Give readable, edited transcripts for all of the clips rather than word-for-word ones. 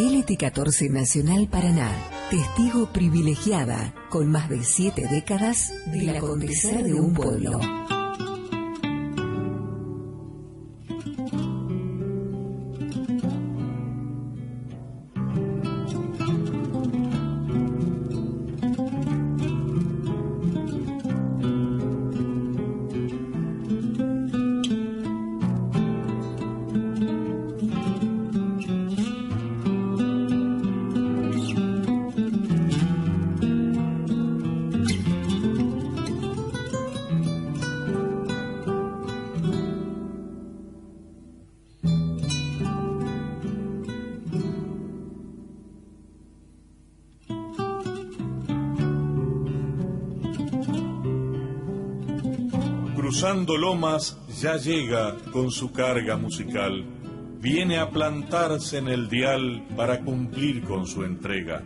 LT14 Nacional Paraná, testigo privilegiada, con más de 7 décadas del acontecer de un pueblo. Cruzando lomas ya llega con su carga musical, viene a plantarse en el dial para cumplir con su entrega.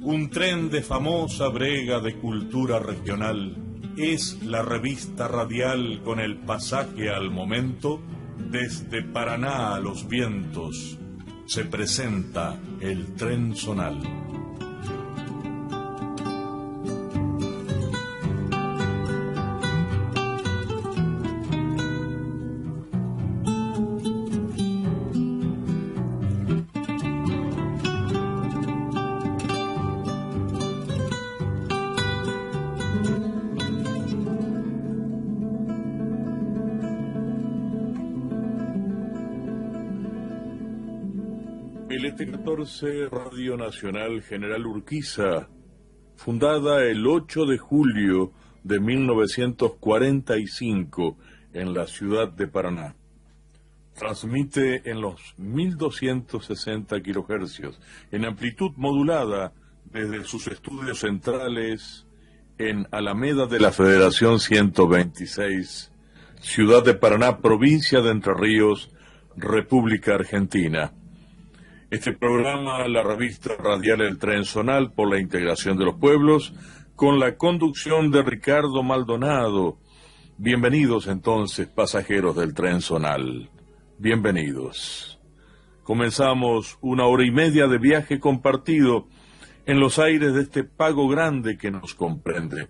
Un tren de famosa brega de cultura regional, es la revista radial con el pasaje al momento, desde Paraná a los vientos, se presenta el tren zonal. LT14 Radio Nacional General Urquiza, fundada el 8 de julio de 1945 en la ciudad de Paraná. Transmite en los 1260 kHz, en amplitud modulada desde sus estudios centrales en Alameda de la Federación 126, Ciudad de Paraná, provincia de Entre Ríos, República Argentina. Este programa, la revista radial El Tren Zonal por la integración de los pueblos, con la conducción de Ricardo Maldonado. Bienvenidos entonces, pasajeros del Tren Zonal. Bienvenidos. Comenzamos 1 hora y media de viaje compartido en los aires de este pago grande que nos comprende.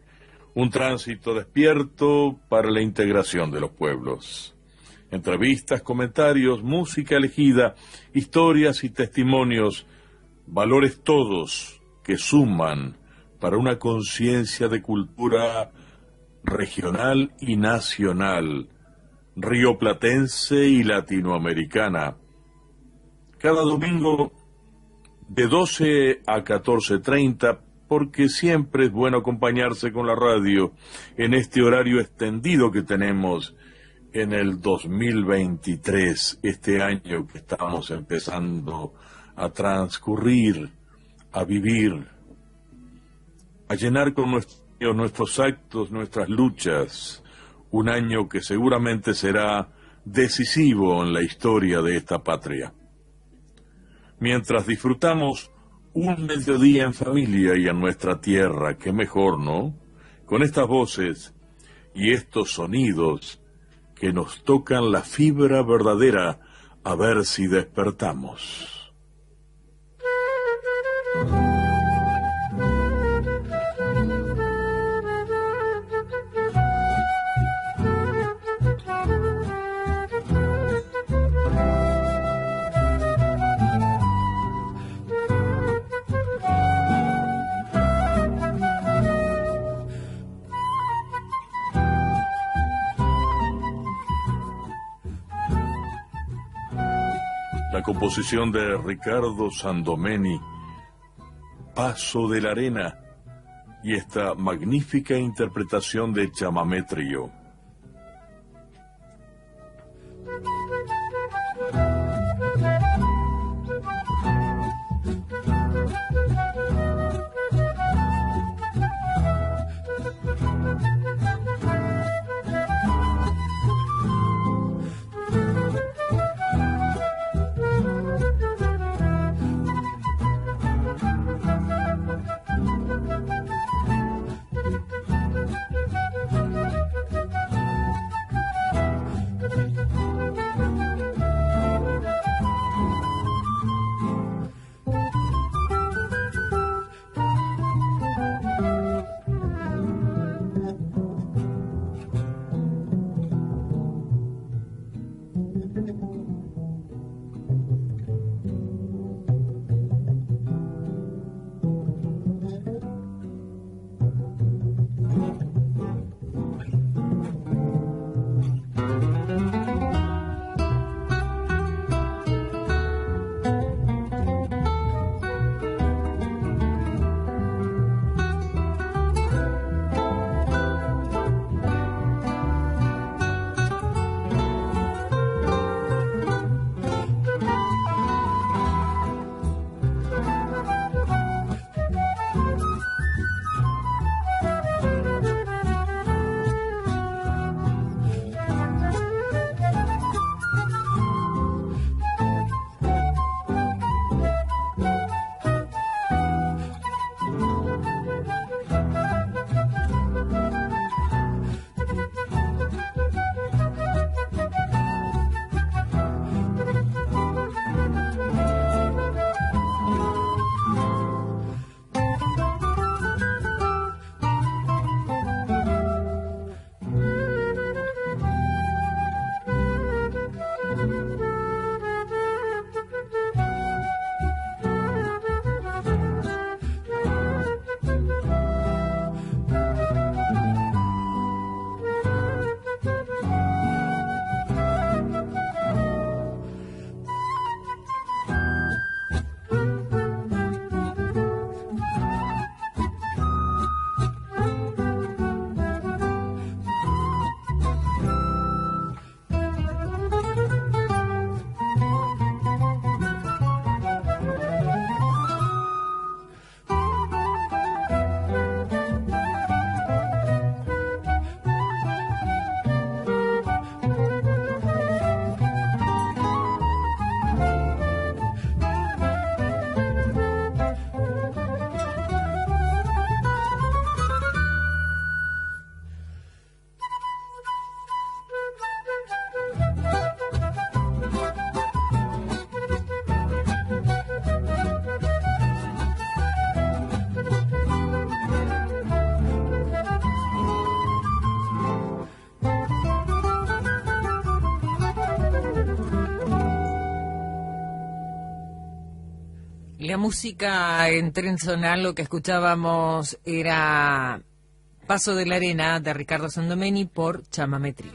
Un tránsito despierto para la integración de los pueblos. Entrevistas, comentarios, música elegida, historias y testimonios, valores todos que suman para una conciencia de cultura regional y nacional, rioplatense y latinoamericana. Cada domingo de 12 a 14:30, porque siempre es bueno acompañarse con la radio en este horario extendido que tenemos en el 2023, este año que estamos empezando a transcurrir, a vivir, a llenar con nuestros actos, nuestras luchas, un año que seguramente será decisivo en la historia de esta patria. Mientras disfrutamos un mediodía en familia y en nuestra tierra, qué mejor, ¿no? Con estas voces y estos sonidos que nos tocan la fibra verdadera, a ver si despertamos. La composición de Ricardo Sandomeni, Paso de la Arena, y esta magnífica interpretación de Chamamé Trío. La música en Tren Zonal, lo que escuchábamos era Paso de la Arena de Ricardo Sandomeni por Chamamé Trío.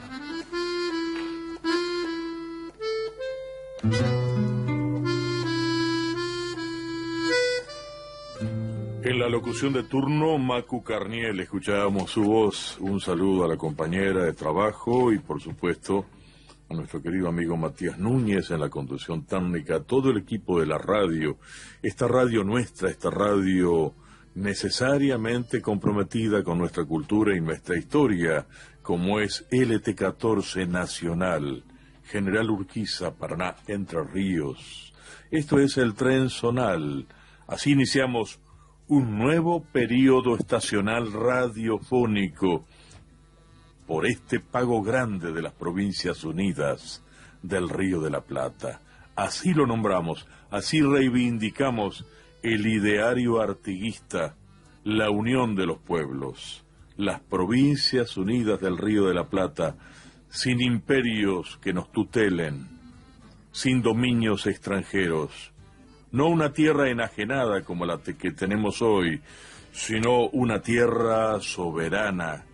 En la locución de turno, Macu Carniel, escuchábamos su voz. Un saludo a la compañera de trabajo y, por supuesto, a nuestro querido amigo Matías Núñez en la conducción técnica, a todo el equipo de la radio, esta radio nuestra, esta radio necesariamente comprometida con nuestra cultura y nuestra historia, como es LT14 Nacional, General Urquiza, Paraná, Entre Ríos. Esto es el Tren Zonal. Así iniciamos un nuevo periodo estacional radiofónico por este pago grande de las Provincias Unidas del Río de la Plata. Así lo nombramos, así reivindicamos el ideario artiguista, la unión de los pueblos, las Provincias Unidas del Río de la Plata, sin imperios que nos tutelen, sin dominios extranjeros, no una tierra enajenada como la que tenemos hoy, sino una tierra soberana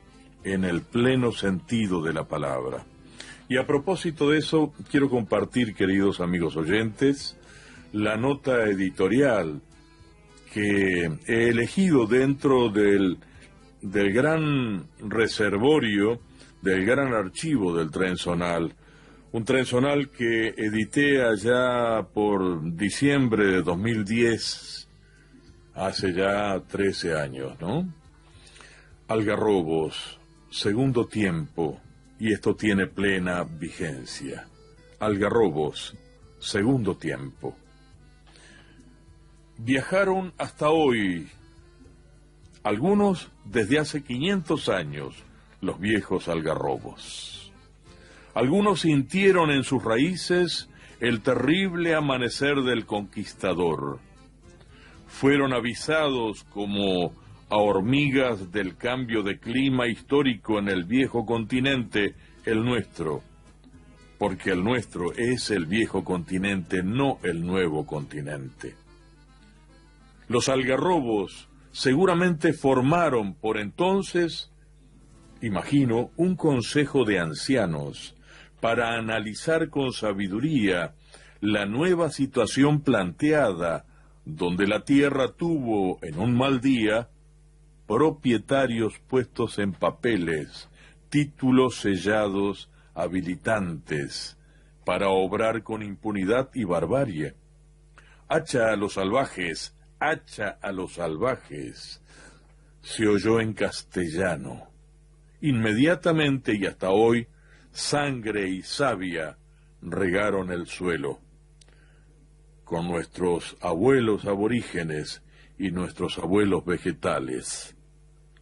en el pleno sentido de la palabra. Y a propósito de eso, quiero compartir, queridos amigos oyentes, la nota editorial que he elegido dentro del gran reservorio, del gran archivo del Tren Zonal. Un Tren Zonal que edité allá por diciembre de 2010, hace ya 13 años, ¿no? Algarrobos, segundo tiempo, y esto tiene plena vigencia. Algarrobos, segundo tiempo. Viajaron hasta hoy, algunos desde hace 500 años, los viejos algarrobos. Algunos sintieron en sus raíces el terrible amanecer del conquistador. Fueron avisados como a hormigas del cambio de clima histórico en el viejo continente, el nuestro, porque el nuestro es el viejo continente, no el nuevo continente. Los algarrobos seguramente formaron por entonces, imagino, un consejo de ancianos para analizar con sabiduría la nueva situación planteada, donde la tierra tuvo en un mal día propietarios puestos en papeles, títulos sellados habilitantes para obrar con impunidad y barbarie. Hacha a los salvajes, hacha a los salvajes, se oyó en castellano. Inmediatamente y hasta hoy, sangre y savia regaron el suelo. Con nuestros abuelos aborígenes y nuestros abuelos vegetales,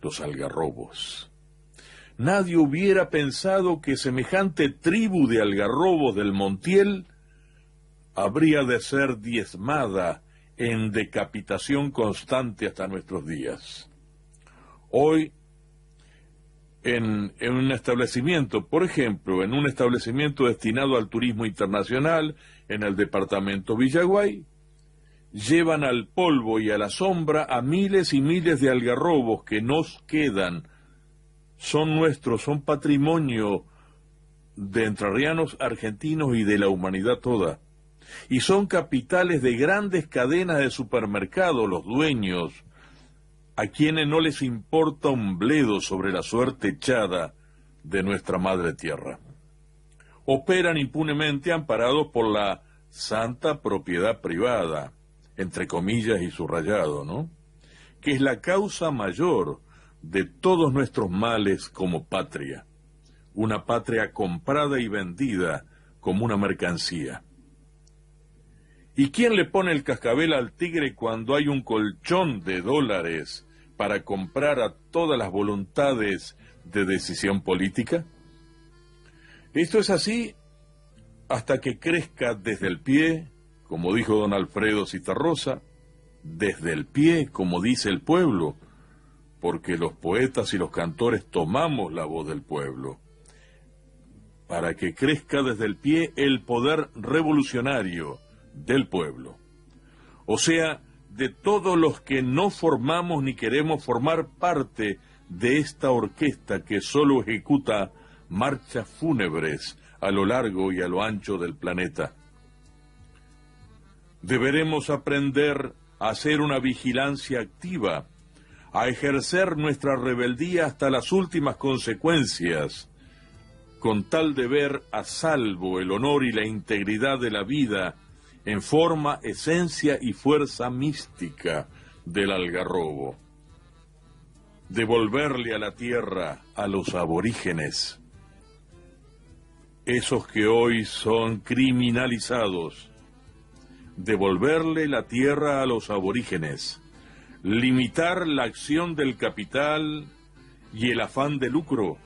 los algarrobos. Nadie hubiera pensado que semejante tribu de algarrobos del Montiel habría de ser diezmada en decapitación constante hasta nuestros días. Hoy, en un establecimiento, por ejemplo, en un establecimiento destinado al turismo internacional, en el departamento Villaguay, llevan al polvo y a la sombra a miles y miles de algarrobos que nos quedan. Son nuestros, son patrimonio de entrerrianos, argentinos y de la humanidad toda. Y son capitales de grandes cadenas de supermercados, los dueños, a quienes no les importa un bledo sobre la suerte echada de nuestra madre tierra. Operan impunemente amparados por la santa propiedad privada, entre comillas y subrayado, ¿no?, que es la causa mayor de todos nuestros males como patria, una patria comprada y vendida como una mercancía. ¿Y quién le pone el cascabel al tigre cuando hay un colchón de dólares para comprar a todas las voluntades de decisión política? Esto es así hasta que crezca desde el pie, como dijo don Alfredo Citarrosa, desde el pie, como dice el pueblo, porque los poetas y los cantores tomamos la voz del pueblo, para que crezca desde el pie el poder revolucionario del pueblo. o sea, de todos los que no formamos ni queremos formar parte de esta orquesta que solo ejecuta marchas fúnebres a lo largo y a lo ancho del planeta. Deberemos aprender a hacer una vigilancia activa, a ejercer nuestra rebeldía hasta las últimas consecuencias, con tal de ver a salvo el honor y la integridad de la vida en forma, esencia y fuerza mística del algarrobo. Devolverle a la tierra a los aborígenes, esos que hoy son criminalizados. Devolverle la tierra a los aborígenes, limitar la acción del capital y el afán de lucro,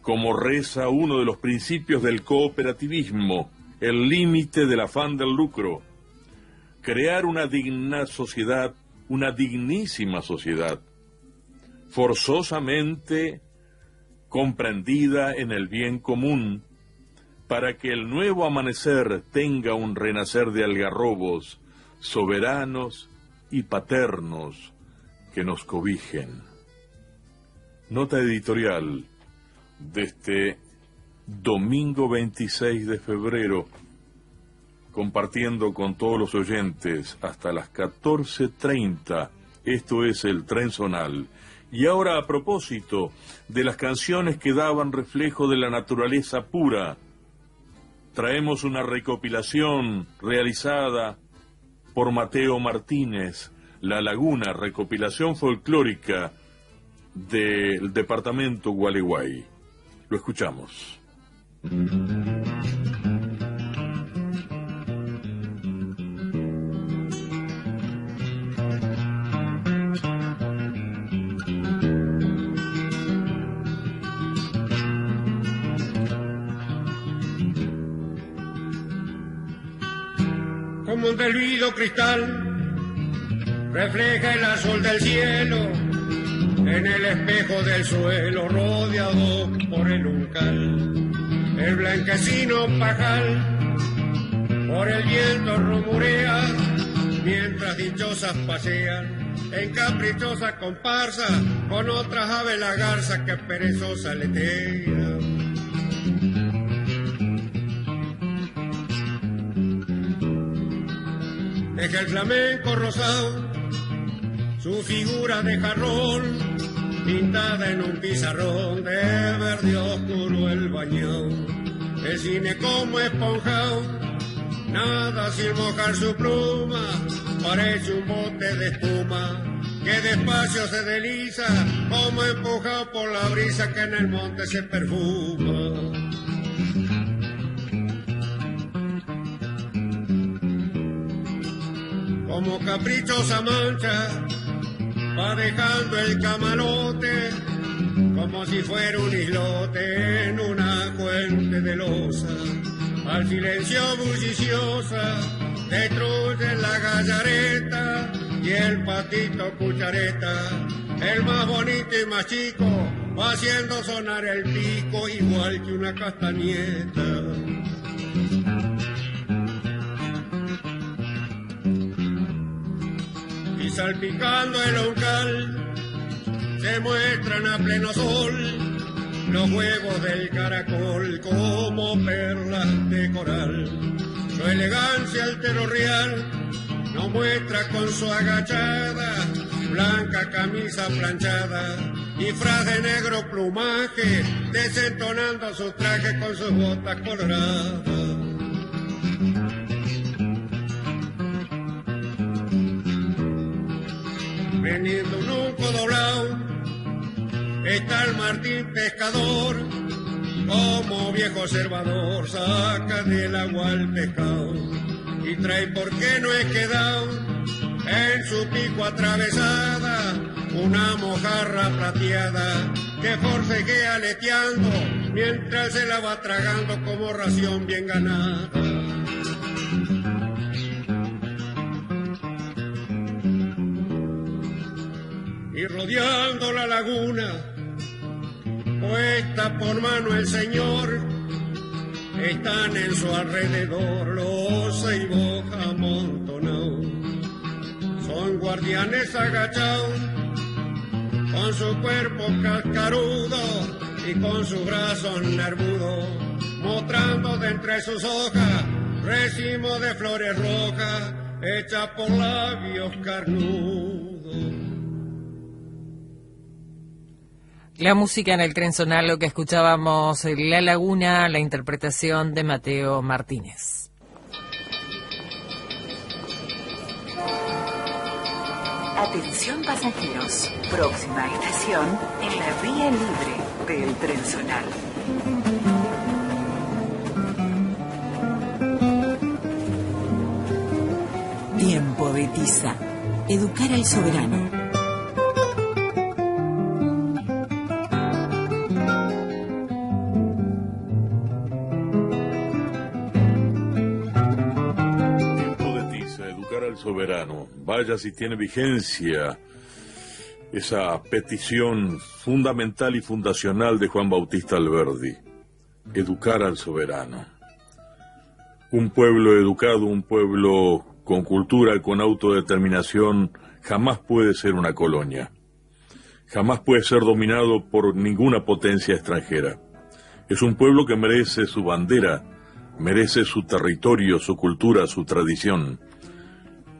como reza uno de los principios del cooperativismo, el límite del afán del lucro, crear una digna sociedad, una dignísima sociedad, forzosamente comprendida en el bien común, para que el nuevo amanecer tenga un renacer de algarrobos soberanos y paternos que nos cobijen. Nota editorial de este domingo 26 de febrero, compartiendo con todos los oyentes hasta las 14:30. Esto es el Tren Zonal. Y ahora, a propósito de las canciones que daban reflejo de la naturaleza pura, traemos una recopilación realizada por Mateo Martínez, La Laguna, recopilación folclórica del departamento Gualeguay. Lo escuchamos. Como un diluido cristal refleja el azul del cielo en el espejo del suelo rodeado por el uncal. El blanquecino pajal por el viento rumorea mientras dichosas pasean en caprichosa comparsa con otras aves la garza que perezosa aletea. Deja el flamenco rosado su figura de jarrón pintada en un pizarrón de verde oscuro el bañón. El cine como esponjado nada sin mojar su pluma, parece un bote de espuma que despacio se desliza como empujado por la brisa que en el monte se perfuma. Como caprichosa mancha va dejando el camarote como si fuera un islote en una fuente de losa. Al silencio bulliciosa destruye la gallareta y el patito cuchareta, el más bonito y más chico, va haciendo sonar el pico igual que una castañeta. Y salpicando el oncal se muestran a pleno sol los huevos del caracol como perlas de coral. Su elegancia altero real nos muestra con su agachada blanca camisa planchada y fraz de negro plumaje desentonando su traje con sus botas coloradas. Prendiendo un unco doblado está el Martín pescador, como viejo observador saca del agua el pescado y trae porque no es quedado en su pico atravesada una mojarra plateada que forcejea aleteando mientras se la va tragando como ración bien ganada. Y rodeando la laguna, puesta por mano el señor, están en su alrededor los ceibos amontonados. guardianes agachados, con su cuerpo cascarudo y con sus brazos nervudos, mostrando de entre sus hojas racimo de flores rojas hechas por labios carnudos. La música en el tren zonal, lo que escuchábamos, La Laguna, la interpretación de Mateo Martínez. Atención pasajeros, próxima estación en la vía libre del tren zonal. Tiempo de tiza. Educar al soberano. Soberano, vaya si tiene vigencia esa petición fundamental y fundacional de Juan Bautista Alberdi: educar al soberano. Un pueblo educado, un pueblo con cultura, con autodeterminación, jamás puede ser una colonia, jamás puede ser dominado por ninguna potencia extranjera. Es un pueblo que merece su bandera, merece su territorio, su cultura, su tradición.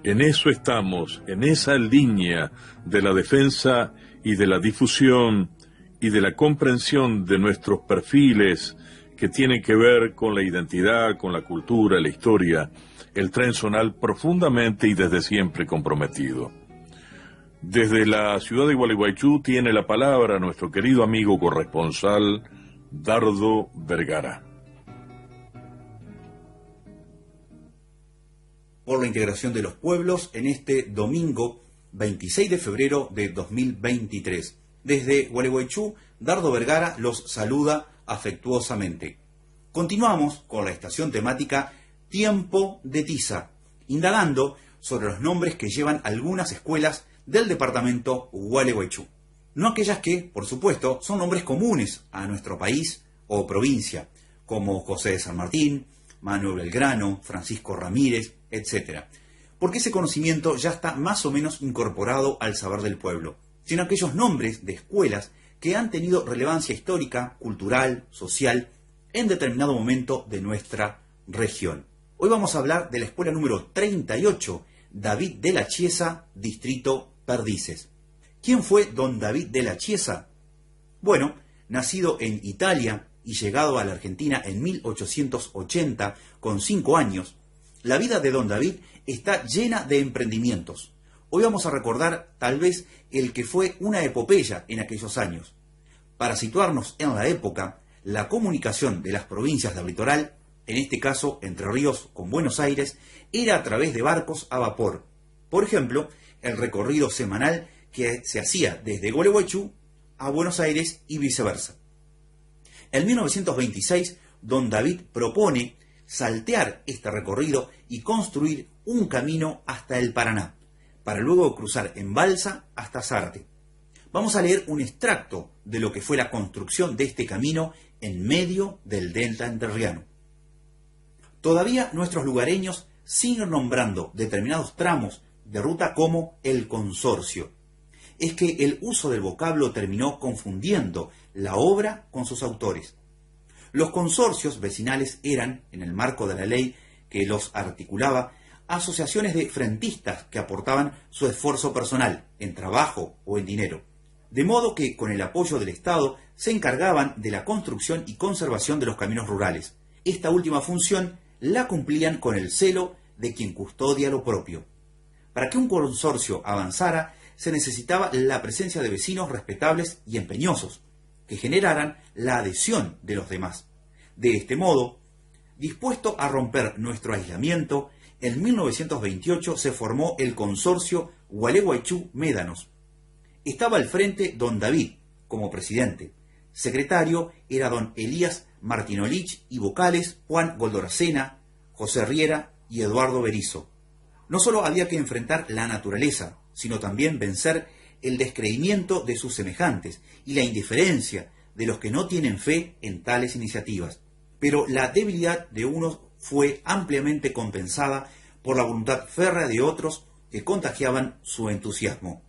En eso estamos, en esa línea de la defensa y de la difusión y de la comprensión de nuestros perfiles que tienen que ver con la identidad, con la cultura, la historia, el tren zonal profundamente y desde siempre comprometido. Desde la ciudad de Gualeguaychú tiene la palabra nuestro querido amigo corresponsal Dardo Vergara. Por la integración de los pueblos en este domingo 26 de febrero de 2023. Desde Gualeguaychú, Dardo Vergara los saluda afectuosamente. Continuamos con la estación temática Tiempo de Tiza, indagando sobre los nombres que llevan algunas escuelas del departamento Gualeguaychú. No aquellas que, por supuesto, son nombres comunes a nuestro país o provincia, como José de San Martín, Manuel Belgrano, Francisco Ramírez, etc. Porque ese conocimiento ya está más o menos incorporado al saber del pueblo, sino aquellos nombres de escuelas que han tenido relevancia histórica, cultural, social, en determinado momento de nuestra región. Hoy vamos a hablar de la escuela número 38, David de la Chiesa, distrito Perdices. ¿Quién fue don David de la Chiesa? Bueno, nacido en Italia y llegado a la Argentina en 1880, con 5 años, la vida de don David está llena de emprendimientos. Hoy vamos a recordar tal vez el que fue una epopeya en aquellos años. Para situarnos en la época, la comunicación de las provincias del litoral, en este caso Entre Ríos con Buenos Aires, era a través de barcos a vapor. Por ejemplo, el recorrido semanal que se hacía desde Gualeguaychú a Buenos Aires y viceversa. En 1926, don David propone saltear este recorrido y construir un camino hasta el Paraná, para luego cruzar en balsa hasta Zárate. Vamos a leer un extracto de lo que fue la construcción de este camino en medio del delta entrerriano. Todavía nuestros lugareños siguen nombrando determinados tramos de ruta como el consorcio. Es que el uso del vocablo terminó confundiendo la obra con sus autores. Los consorcios vecinales eran, en el marco de la ley que los articulaba, asociaciones de frentistas que aportaban su esfuerzo personal, en trabajo o en dinero. De modo que, con el apoyo del Estado, se encargaban de la construcción y conservación de los caminos rurales. Esta última función la cumplían con el celo de quien custodia lo propio. Para que un consorcio avanzara, se necesitaba la presencia de vecinos respetables y empeñosos, que generaran la adhesión de los demás. De este modo, dispuesto a romper nuestro aislamiento, en 1928 se formó el consorcio Gualeguaychú-Médanos. Estaba al frente don David, como presidente. Secretario era don Elías Martinolich y vocales Juan Goldoracena, José Riera y Eduardo Berizo. No solo había que enfrentar la naturaleza, sino también vencer el descreimiento de sus semejantes y la indiferencia de los que no tienen fe en tales iniciativas. Pero la debilidad de unos fue ampliamente compensada por la voluntad férrea de otros que contagiaban su entusiasmo.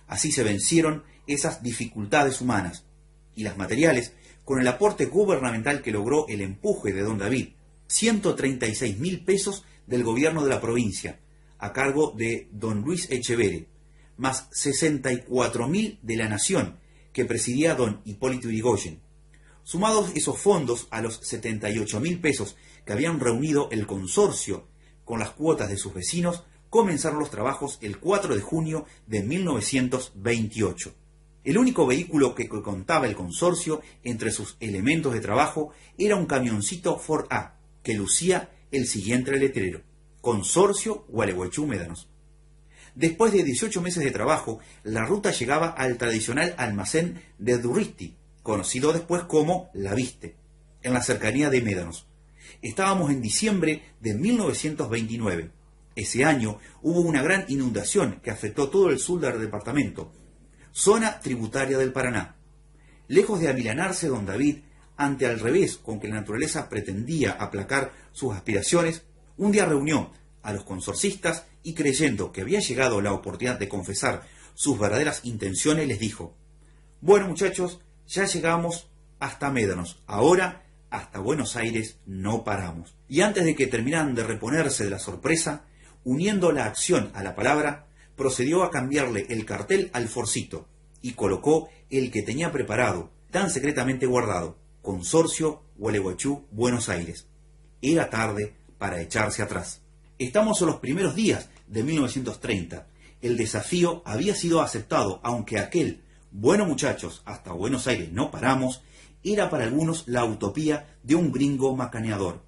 Así se vencieron esas dificultades humanas y las materiales con el aporte gubernamental que logró el empuje de don David, 136.000 pesos del gobierno de la provincia, a cargo de don Luis Echeverre, más 64.000 de la Nación, que presidía don Hipólito Yrigoyen. Sumados esos fondos a los 78.000 pesos que habían reunido el consorcio con las cuotas de sus vecinos, comenzaron los trabajos el 4 de junio de 1928. El único vehículo que contaba el consorcio entre sus elementos de trabajo era un camioncito Ford A, que lucía el siguiente letrero: Consorcio Gualeguaychú Médanos. Después de 18 meses de trabajo, la ruta llegaba al tradicional almacén de Durristi, conocido después como La Viste, en la cercanía de Médanos. Estábamos en diciembre de 1929. Ese año hubo una gran inundación que afectó todo el sur del departamento, zona tributaria del Paraná. Lejos de amilanarse don David ante el revés con que la naturaleza pretendía aplacar sus aspiraciones, un día reunió a los consorcistas y, creyendo que había llegado la oportunidad de confesar sus verdaderas intenciones, les dijo: bueno, muchachos, ya llegamos hasta Médanos, ahora hasta Buenos Aires no paramos. Y antes de que terminaran de reponerse de la sorpresa, uniendo la acción a la palabra, procedió a cambiarle el cartel al forcito y colocó el que tenía preparado, tan secretamente guardado: Consorcio Gualeguaychú, Buenos Aires. Era tarde para echarse atrás. Estamos en los primeros días de 1930. El desafío había sido aceptado, aunque aquel bueno, muchachos, hasta Buenos Aires no paramos era para algunos la utopía de un gringo macaneador.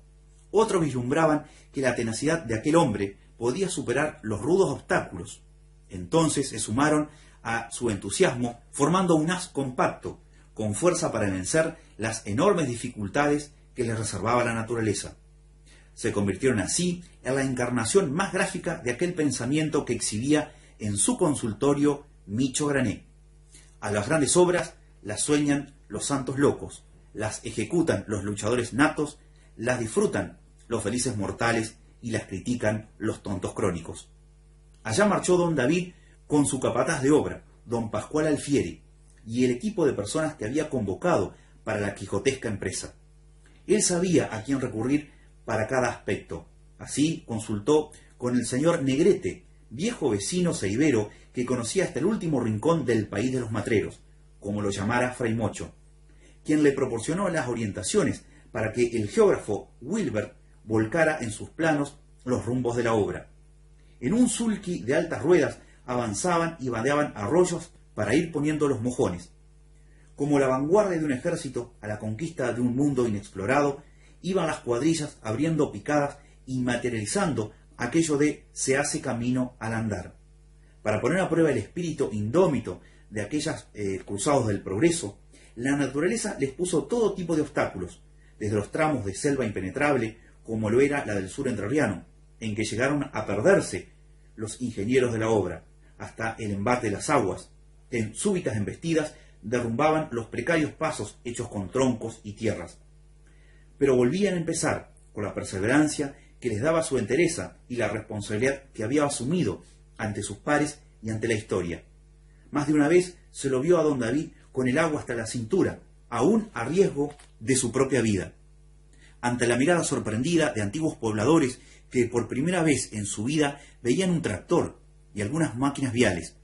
Otros vislumbraban que la tenacidad de aquel hombre podía superar los rudos obstáculos. Entonces se sumaron a su entusiasmo, formando un haz compacto, con fuerza para vencer las enormes dificultades que les reservaba la naturaleza. Se convirtieron así en la encarnación más gráfica de aquel pensamiento que exhibía en su consultorio Micho Grané. A las grandes obras las sueñan los santos locos, las ejecutan los luchadores natos, las disfrutan los felices mortales y las critican los tontos crónicos. Allá marchó don David con su capataz de obra, don Pascual Alfieri, y el equipo de personas que había convocado para la quijotesca empresa. Él sabía a quién recurrir para cada aspecto. Así consultó con el señor Negrete, viejo vecino ceibero que conocía hasta el último rincón del país de los matreros, como lo llamara Fray Mocho, quien le proporcionó las orientaciones para que el geógrafo Wilbert volcara en sus planos los rumbos de la obra. En un sulky de altas ruedas avanzaban y vadeaban arroyos para ir poniendo los mojones. Como la vanguardia de un ejército a la conquista de un mundo inexplorado, iban las cuadrillas abriendo picadas y materializando aquello de se hace camino al andar. Para poner a prueba el espíritu indómito de aquellas cruzados del progreso, la naturaleza les puso todo tipo de obstáculos, desde los tramos de selva impenetrable, como lo era la del sur entrerriano, en que llegaron a perderse los ingenieros de la obra, hasta el embate de las aguas, que en súbitas embestidas derrumbaban los precarios pasos hechos con troncos y tierras. Pero volvían a empezar, con la perseverancia que les daba su entereza y la responsabilidad que había asumido ante sus pares y ante la historia. Más de una vez se lo vio a don David con el agua hasta la cintura, aún a riesgo de su propia vida. Ante la mirada sorprendida de antiguos pobladores que por primera vez en su vida veían un tractor y algunas máquinas viales,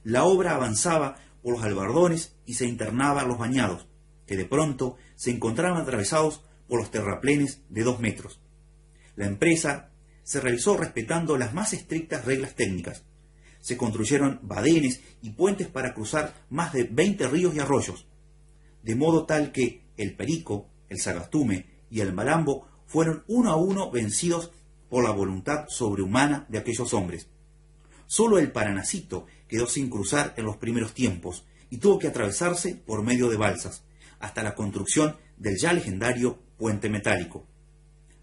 la obra avanzaba por los albardones y se internaba a los bañados, que de pronto se encontraban atravesados por los terraplenes de 2 metros. La empresa se realizó respetando las más estrictas reglas técnicas. Se construyeron badenes y puentes para cruzar más de 20 ríos y arroyos, de modo tal que el Perico, el Sagastume y el Malambo fueron uno a uno vencidos por la voluntad sobrehumana de aquellos hombres. Solo el Paranacito quedó sin cruzar en los primeros tiempos y tuvo que atravesarse por medio de balsas, hasta la construcción del ya legendario puente metálico.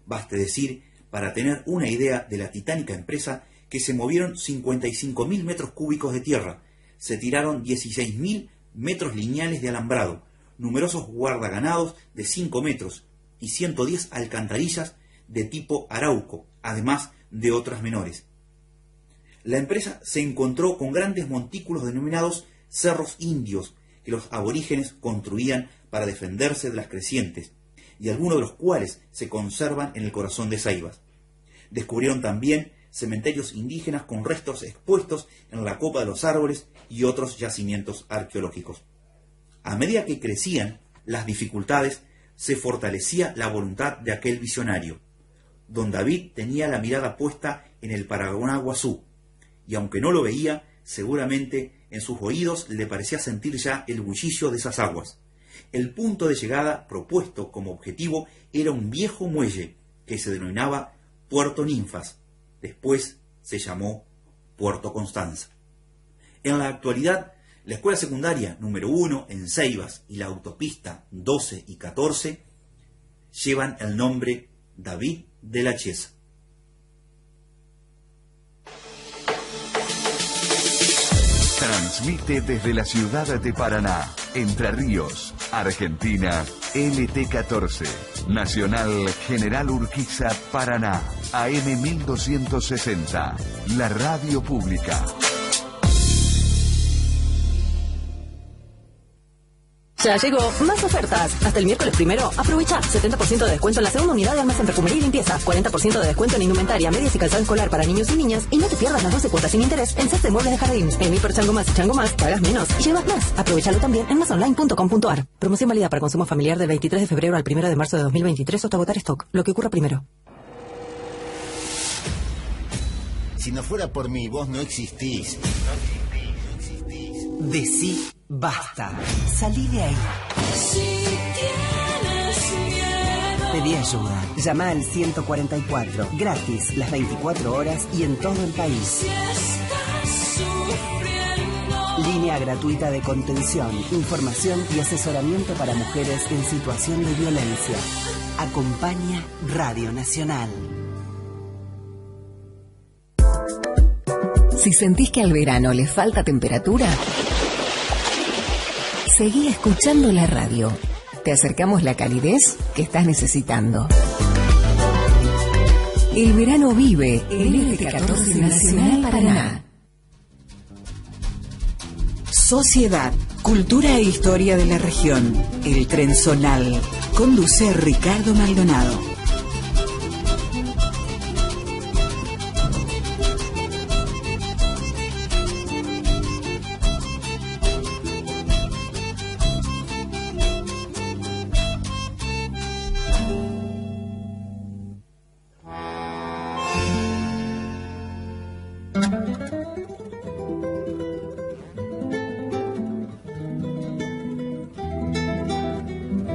Baste decir, para tener una idea de la titánica empresa, que se movieron 55.000 metros cúbicos de tierra, se tiraron 16.000 metros lineales de alambrado, numerosos guardaganados de 5 metros y 110 alcantarillas de tipo Arauco, además de otras menores. la empresa se encontró con grandes montículos denominados cerros indios que los aborígenes construían para defenderse de las crecientes, y algunos de los cuales se conservan en el corazón de Ceibas. Descubrieron también cementerios indígenas con restos expuestos en la copa de los árboles y otros yacimientos arqueológicos. A medida que crecían las dificultades, se fortalecía la voluntad de aquel visionario. Don David tenía la mirada puesta en el Paraguaguazú, y aunque no lo veía, seguramente en sus oídos le parecía sentir ya el bullicio de esas aguas. El punto de llegada propuesto como objetivo era un viejo muelle que se denominaba Puerto Ninfas. Después se llamó Puerto Constanza. En la actualidad, la escuela secundaria número 1 en Ceibas y la autopista 12 y 14 llevan el nombre David de la Chiesa. Transmite desde la ciudad de Paraná, Entre Ríos, Argentina, LT14, Nacional General Urquiza, Paraná, AM 1260, la radio pública. Ya llegó más ofertas. Hasta el miércoles 1, aprovecha 70% de descuento en la segunda unidad de almacén perfumería y limpieza, 40% de descuento en indumentaria, medias y calzado escolar para niños y niñas, y no te pierdas las 12 cuotas sin interés en sets de muebles de jardín. En Hiper Chango Más y Chango Más pagas menos y llevas más. Aprovechalo también en masonline.com.ar. Promoción válida para consumo familiar del 23 de febrero al 1 de marzo de 2023 hasta agotar stock. Lo que ocurra primero. Si no fuera por mí, vos no existís. Decí basta. Salí de ahí. Si tienes miedo, pedí ayuda. Llama al 144. Gratis, las 24 horas y en todo el país. si estás sufriendo, Línea gratuita de contención, información y asesoramiento para mujeres en situación de violencia. Acompaña Radio Nacional. Si sentís que al verano le falta temperatura, seguí escuchando la radio. Te acercamos la calidez que estás necesitando. El verano vive en el LT14 Nacional Paraná. Sociedad, cultura e historia de la región. El Tren Zonal. Conduce Ricardo Maldonado.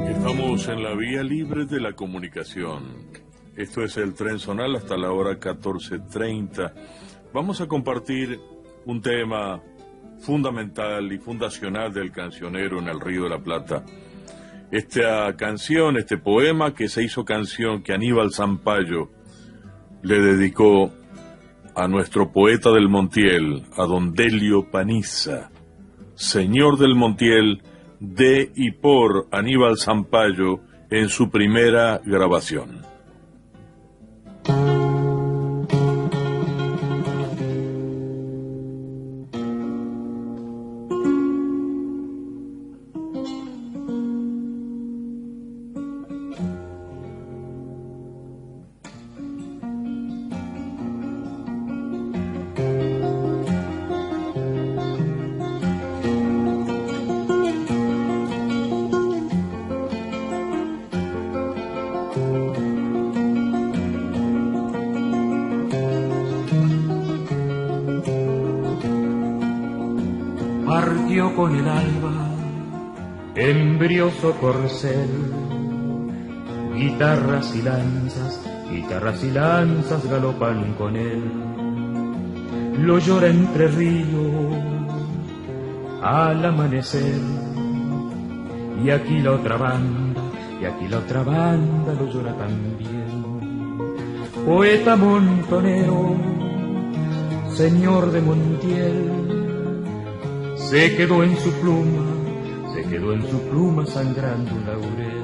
Estamos en la vía libre de la comunicación. Esto es el Tren Zonal hasta la hora 14:30. Vamos a compartir un tema fundamental y fundacional del cancionero en el Río de la Plata. Esta canción, este poema que se hizo canción, que Aníbal Zampayo le dedicó a nuestro poeta del Montiel, a don Delio Paniza, señor del Montiel, de y por Aníbal Zampayo en su primera grabación. Partió con el alba, embrioso corcel, guitarras y lanzas galopan con él. Lo llora Entre Ríos al amanecer, y aquí la otra banda lo llora también. Poeta montonero, señor de Montiel, se quedó en su pluma sangrando un laurel.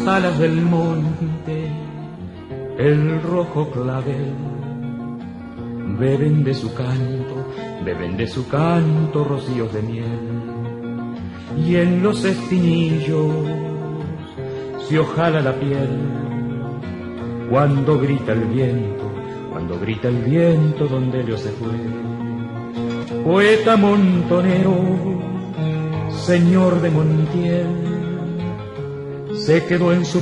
alas del monte, el rojo clavel, beben de su canto rocíos de miel, y en los espinillos se ojala la piel, cuando grita el viento donde Dios se fue. Poeta montonero, señor de Montiel, se quedó en su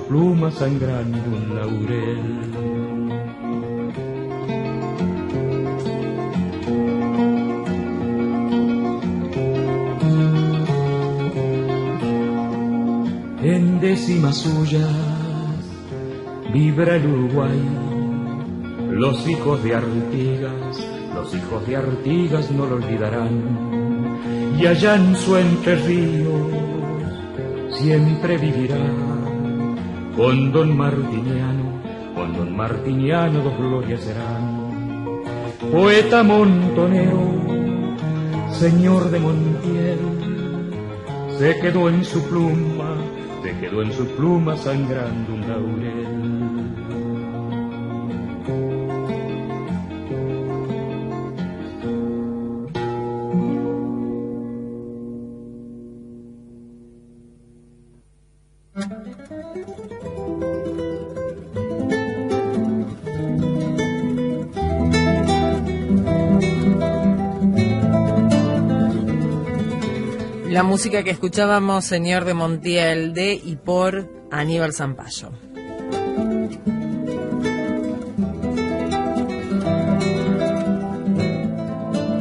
pluma sangrando un laurel. En décimas suyas vibra el Uruguay, los hijos de Artigas no lo olvidarán, y allá en su Entre Ríos siempre vivirá con don Martiniano dos glorias serán. Poeta montonero, señor de Montiel, se quedó en su pluma sangrando un laurel. La música que escuchábamos, Señor de Montiel, de y por Aníbal Zampayo.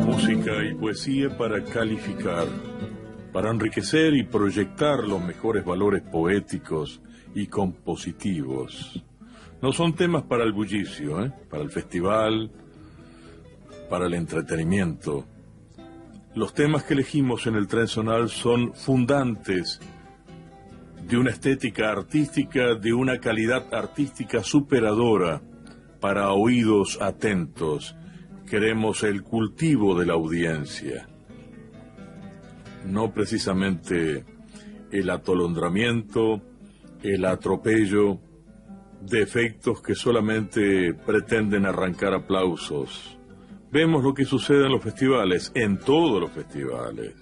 Música y poesía para calificar, para enriquecer y proyectar los mejores valores poéticos y compositivos. No son temas para el bullicio, para el festival, para el entretenimiento. Los temas que elegimos en el Tren Zonal son fundantes de una estética artística, de una calidad artística superadora para oídos atentos. Queremos el cultivo de la audiencia, no precisamente el atolondramiento, el atropello de efectos que solamente pretenden arrancar aplausos. Vemos lo que sucede en los festivales, en todos los festivales.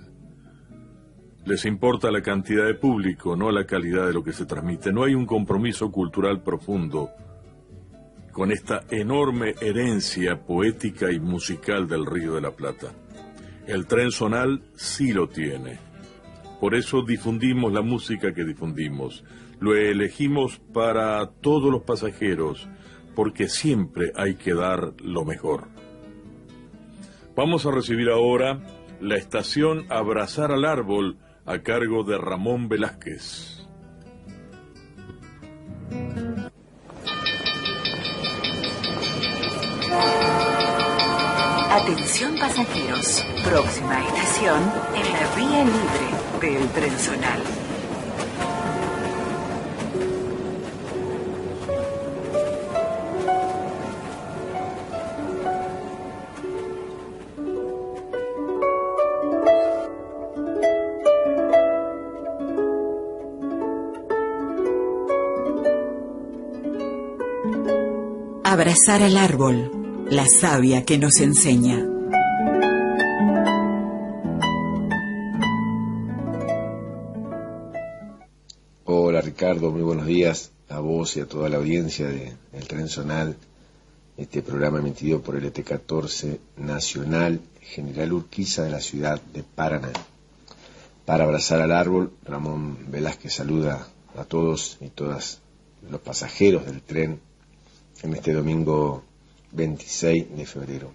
Les importa la cantidad de público, no la calidad de lo que se transmite. No hay un compromiso cultural profundo con esta enorme herencia poética y musical del Río de la Plata. El Tren Zonal sí lo tiene. Por eso difundimos la música que difundimos. Lo elegimos para todos los pasajeros, porque siempre hay que dar lo mejor. Vamos a recibir ahora la estación Abrazar al Árbol a cargo de Ramón Velázquez. Atención pasajeros, próxima estación en la vía libre del Tren Zonal. Abrazar al árbol, la savia que nos enseña. Hola Ricardo, muy buenos días a vos y a toda la audiencia del Tren Zonal, este programa emitido por el ET14 Nacional General Urquiza de la ciudad de Paraná. Para abrazar al árbol, Ramón Velázquez saluda a todos y todas los pasajeros del tren en este domingo 26 de febrero.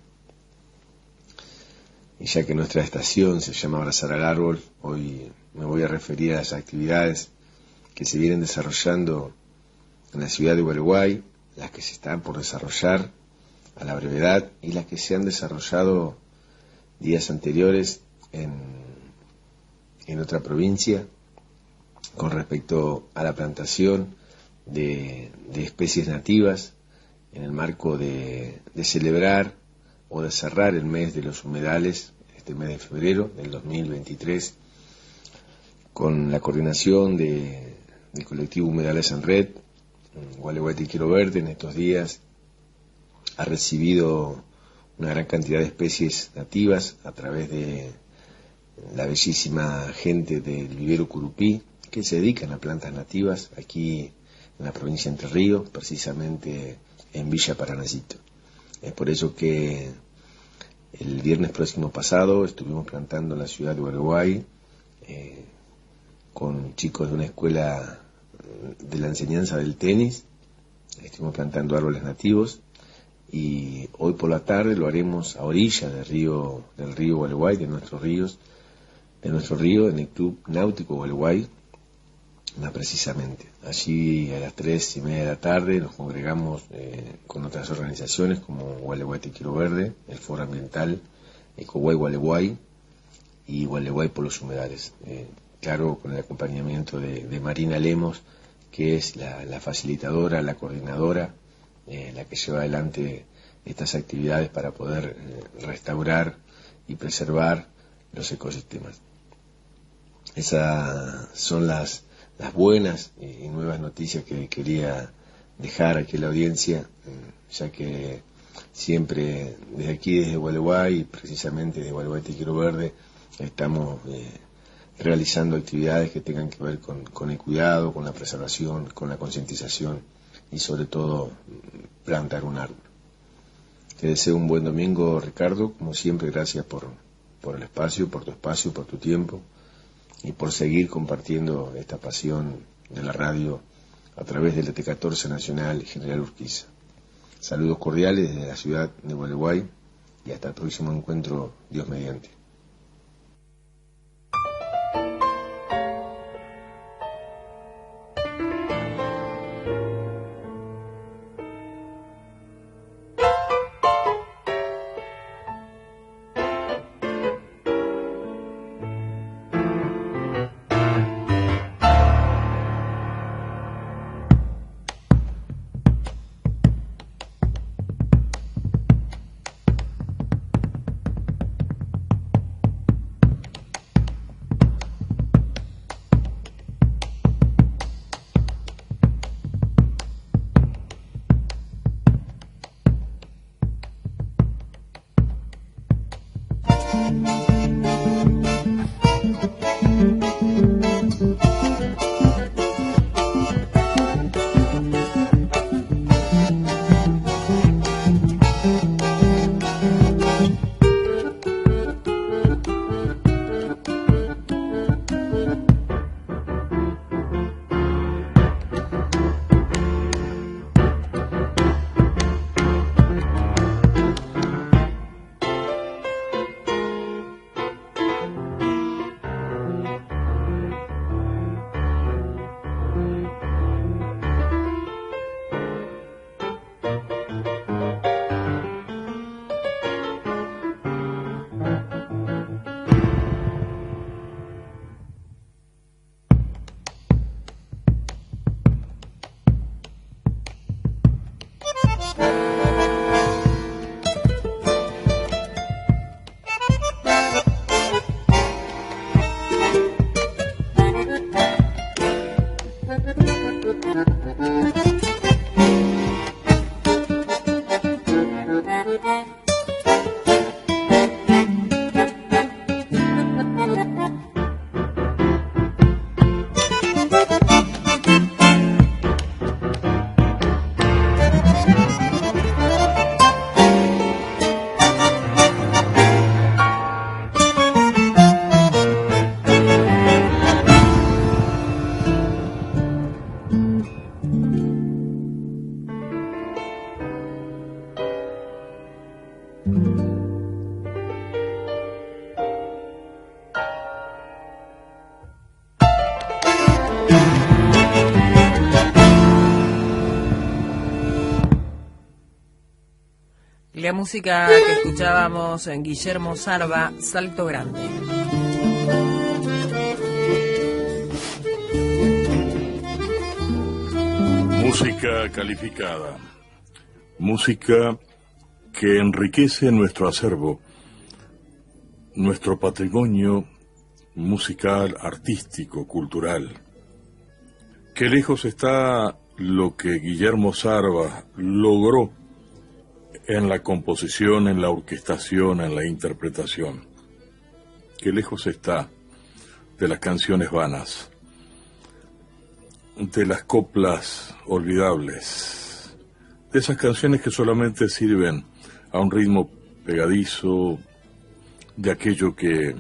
Y ya que nuestra estación se llama Abrazar al Árbol, hoy me voy a referir a las actividades que se vienen desarrollando en la ciudad de Uruguay, las que se están por desarrollar a la brevedad y las que se han desarrollado días anteriores en otra provincia con respecto a la plantación de especies nativas en el marco de celebrar o de cerrar el mes de los humedales, este mes de febrero del 2023, con la coordinación del colectivo Humedales en Red. Gualeguay Te Quiero Verde en estos días ha recibido una gran cantidad de especies nativas a través de la bellísima gente del vivero Curupí, que se dedican a plantas nativas aquí en la provincia de Entre Ríos, precisamente en Villa Paranacito. Es por ello que el viernes próximo pasado estuvimos plantando en la ciudad de Gualeguay con chicos de una escuela de la enseñanza del tenis. Estuvimos plantando árboles nativos y hoy por la tarde lo haremos a orilla del río Gualeguay, de nuestro río, en el Club Náutico Gualeguay, más precisamente. Allí a las 3:30 de la tarde nos congregamos con otras organizaciones como Gualeguay Te Quiero Verde, el Foro Ambiental Ecoguay Gualeguay y Gualeguay por los Humedales. Claro, con el acompañamiento de Marina Lemos, que es la facilitadora, la coordinadora, la que lleva adelante estas actividades para poder restaurar y preservar los ecosistemas. Esas son las buenas y nuevas noticias que quería dejar aquí a la audiencia, ya que siempre desde aquí, desde Gualeguay, precisamente desde Gualeguay Te Quiero Verde, estamos realizando actividades que tengan que ver con el cuidado, con la preservación, con la concientización y sobre todo plantar un árbol. Te deseo un buen domingo, Ricardo. Como siempre, gracias por el espacio, por tu tiempo y por seguir compartiendo esta pasión de la radio a través del ET14 Nacional General Urquiza. Saludos cordiales desde la ciudad de Gualeguay y hasta el próximo encuentro, Dios mediante. La música que escuchábamos en Guillermo Sarva, Salto Grande. Música calificada. Música que enriquece nuestro acervo, nuestro patrimonio musical, artístico, cultural. Qué lejos está lo que Guillermo Sarva logró en la composición, en la orquestación, en la interpretación. Qué lejos está de las canciones vanas, de las coplas olvidables, de esas canciones que solamente sirven a un ritmo pegadizo, de aquello que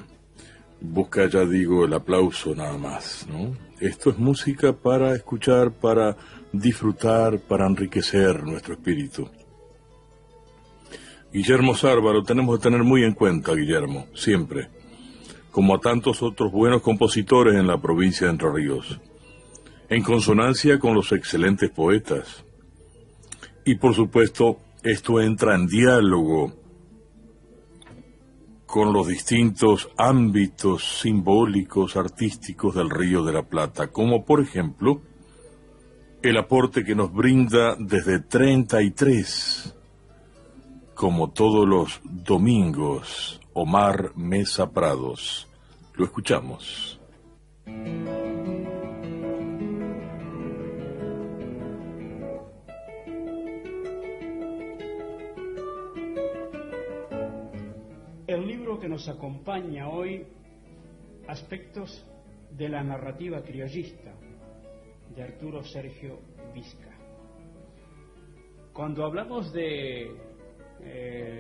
busca, ya digo, el aplauso nada más, ¿no? Esto es música para escuchar, para disfrutar, para enriquecer nuestro espíritu. Guillermo Sarva lo tenemos que tener muy en cuenta, Guillermo, siempre, como a tantos otros buenos compositores en la provincia de Entre Ríos, en consonancia con los excelentes poetas. Y por supuesto, esto entra en diálogo con los distintos ámbitos simbólicos, artísticos del Río de la Plata, como por ejemplo el aporte que nos brinda desde 33, como todos los domingos, Omar Mesa Prados. Lo escuchamos. El libro que nos acompaña hoy, Aspectos de la narrativa criollista, de Arturo Sergio Visca. Cuando hablamos de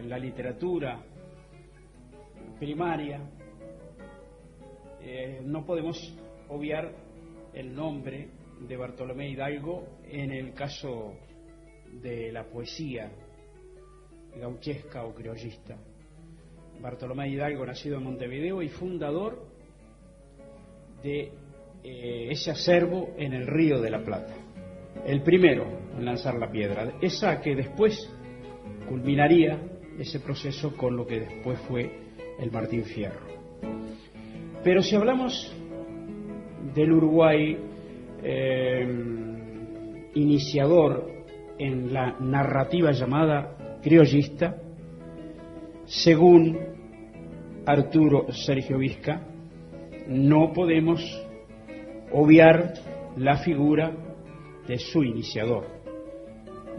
la literatura primaria, no podemos obviar el nombre de Bartolomé Hidalgo en el caso de la poesía gauchesca o criollista. Bartolomé Hidalgo, nacido en Montevideo y fundador de ese acervo en el Río de la Plata, el primero en lanzar la piedra, esa que después culminaría ese proceso con lo que después fue el Martín Fierro. Pero si hablamos del Uruguay iniciador en la narrativa llamada criollista, según Arturo Sergio Visca, no podemos obviar la figura de su iniciador,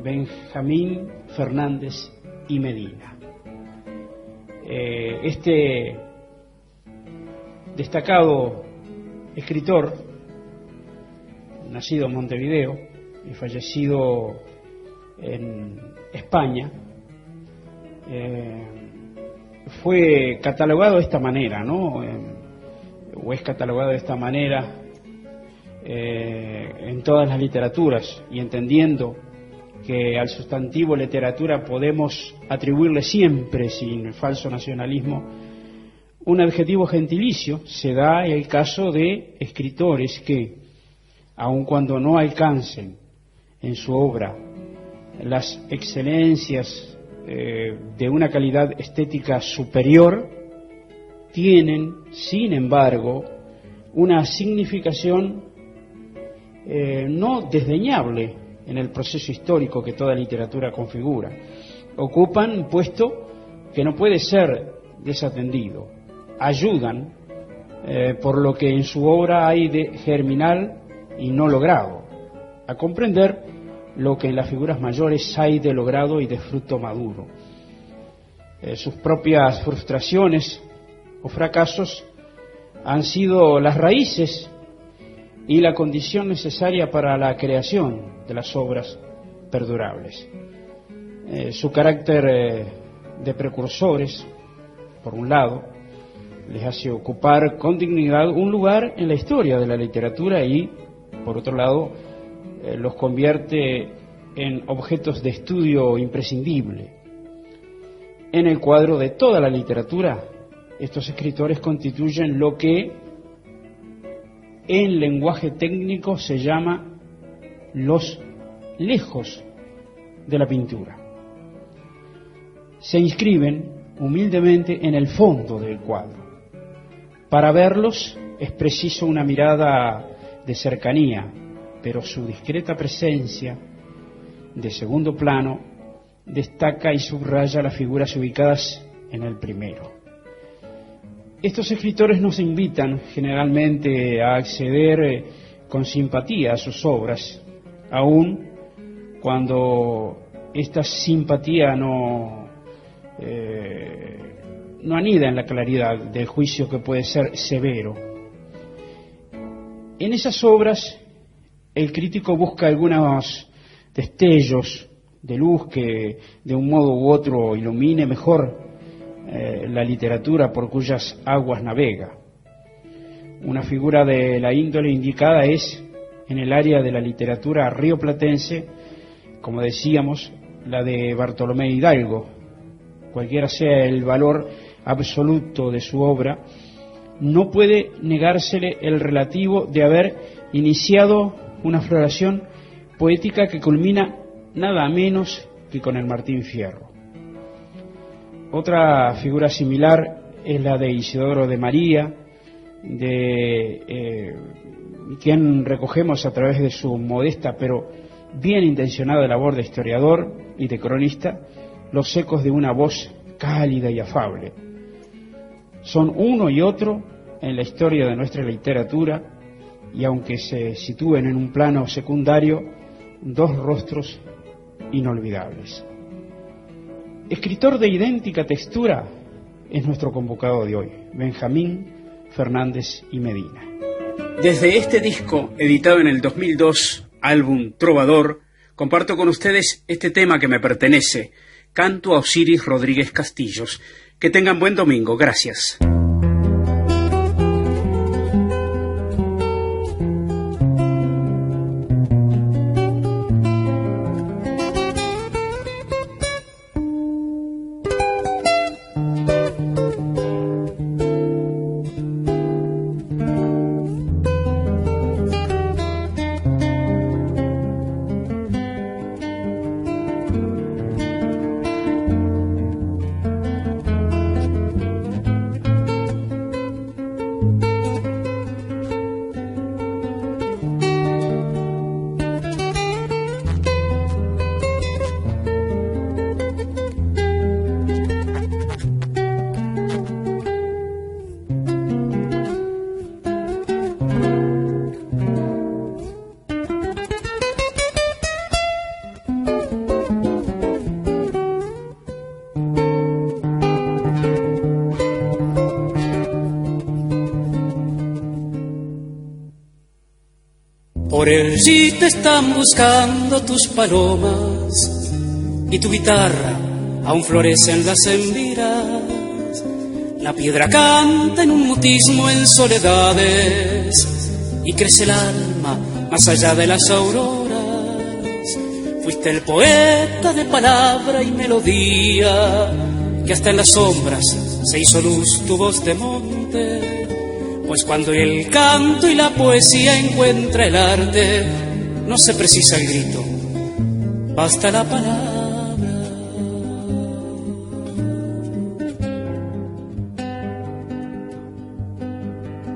Benjamín Fernández y Medina. Este destacado escritor, nacido en Montevideo y fallecido en España, fue catalogado de esta manera, ¿no? O es catalogado de esta manera en todas las literaturas, y entendiendo que al sustantivo literatura podemos atribuirle siempre, sin falso nacionalismo, un adjetivo gentilicio, se da el caso de escritores que, aun cuando no alcancen en su obra las excelencias de una calidad estética superior, tienen, sin embargo, una significación no desdeñable en el proceso histórico que toda literatura configura. Ocupan un puesto que no puede ser desatendido. Ayudan por lo que en su obra hay de germinal y no logrado, a comprender lo que en las figuras mayores hay de logrado y de fruto maduro. Sus propias frustraciones o fracasos han sido las raíces y la condición necesaria para la creación de las obras perdurables. Su carácter de precursores, por un lado, les hace ocupar con dignidad un lugar en la historia de la literatura y, por otro lado, los convierte en objetos de estudio imprescindible. En el cuadro de toda la literatura, estos escritores constituyen lo que en lenguaje técnico se llama los lejos de la pintura. Se inscriben humildemente en el fondo del cuadro. Para verlos es preciso una mirada de cercanía, pero su discreta presencia de segundo plano destaca y subraya las figuras ubicadas en el primero. Estos escritores nos invitan generalmente a acceder con simpatía a sus obras, aun cuando esta simpatía no anida en la claridad del juicio, que puede ser severo. En esas obras el crítico busca algunos destellos de luz que de un modo u otro ilumine mejor la literatura por cuyas aguas navega. Una figura de la índole indicada es, en el área de la literatura rioplatense, como decíamos, la de Bartolomé Hidalgo. Cualquiera sea el valor absoluto de su obra, no puede negársele el relativo de haber iniciado una floración poética que culmina nada menos que con el Martín Fierro. Otra figura similar es la de Isidoro de María, quien recogemos a través de su modesta pero bien intencionada labor de historiador y de cronista los ecos de una voz cálida y afable. Son uno y otro en la historia de nuestra literatura, y aunque se sitúen en un plano secundario, dos rostros inolvidables. Escritor de idéntica textura es nuestro convocado de hoy, Benjamín Fernández y Medina. Desde este disco, editado en el 2002, álbum Trovador, comparto con ustedes este tema que me pertenece, Canto a Osiris Rodríguez Castillos. Que tengan buen domingo, gracias. Por el sí te están buscando tus palomas y tu guitarra aún florece en las embiras. La piedra canta en un mutismo en soledades y crece el alma más allá de las auroras. Fuiste el poeta de palabra y melodía que hasta en las sombras se hizo luz tu voz de monte. Pues cuando el canto y la poesía encuentra el arte, no se precisa el grito, basta la palabra.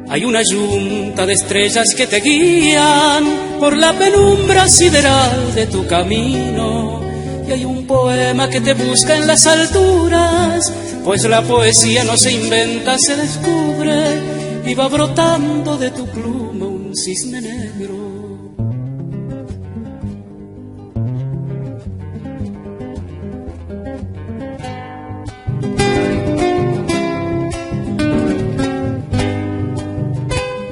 Hay una yunta de estrellas que te guían por la penumbra sideral de tu camino, y hay un poema que te busca en las alturas, pues la poesía no se inventa, se descubre. Y va brotando de tu pluma un cisne negro.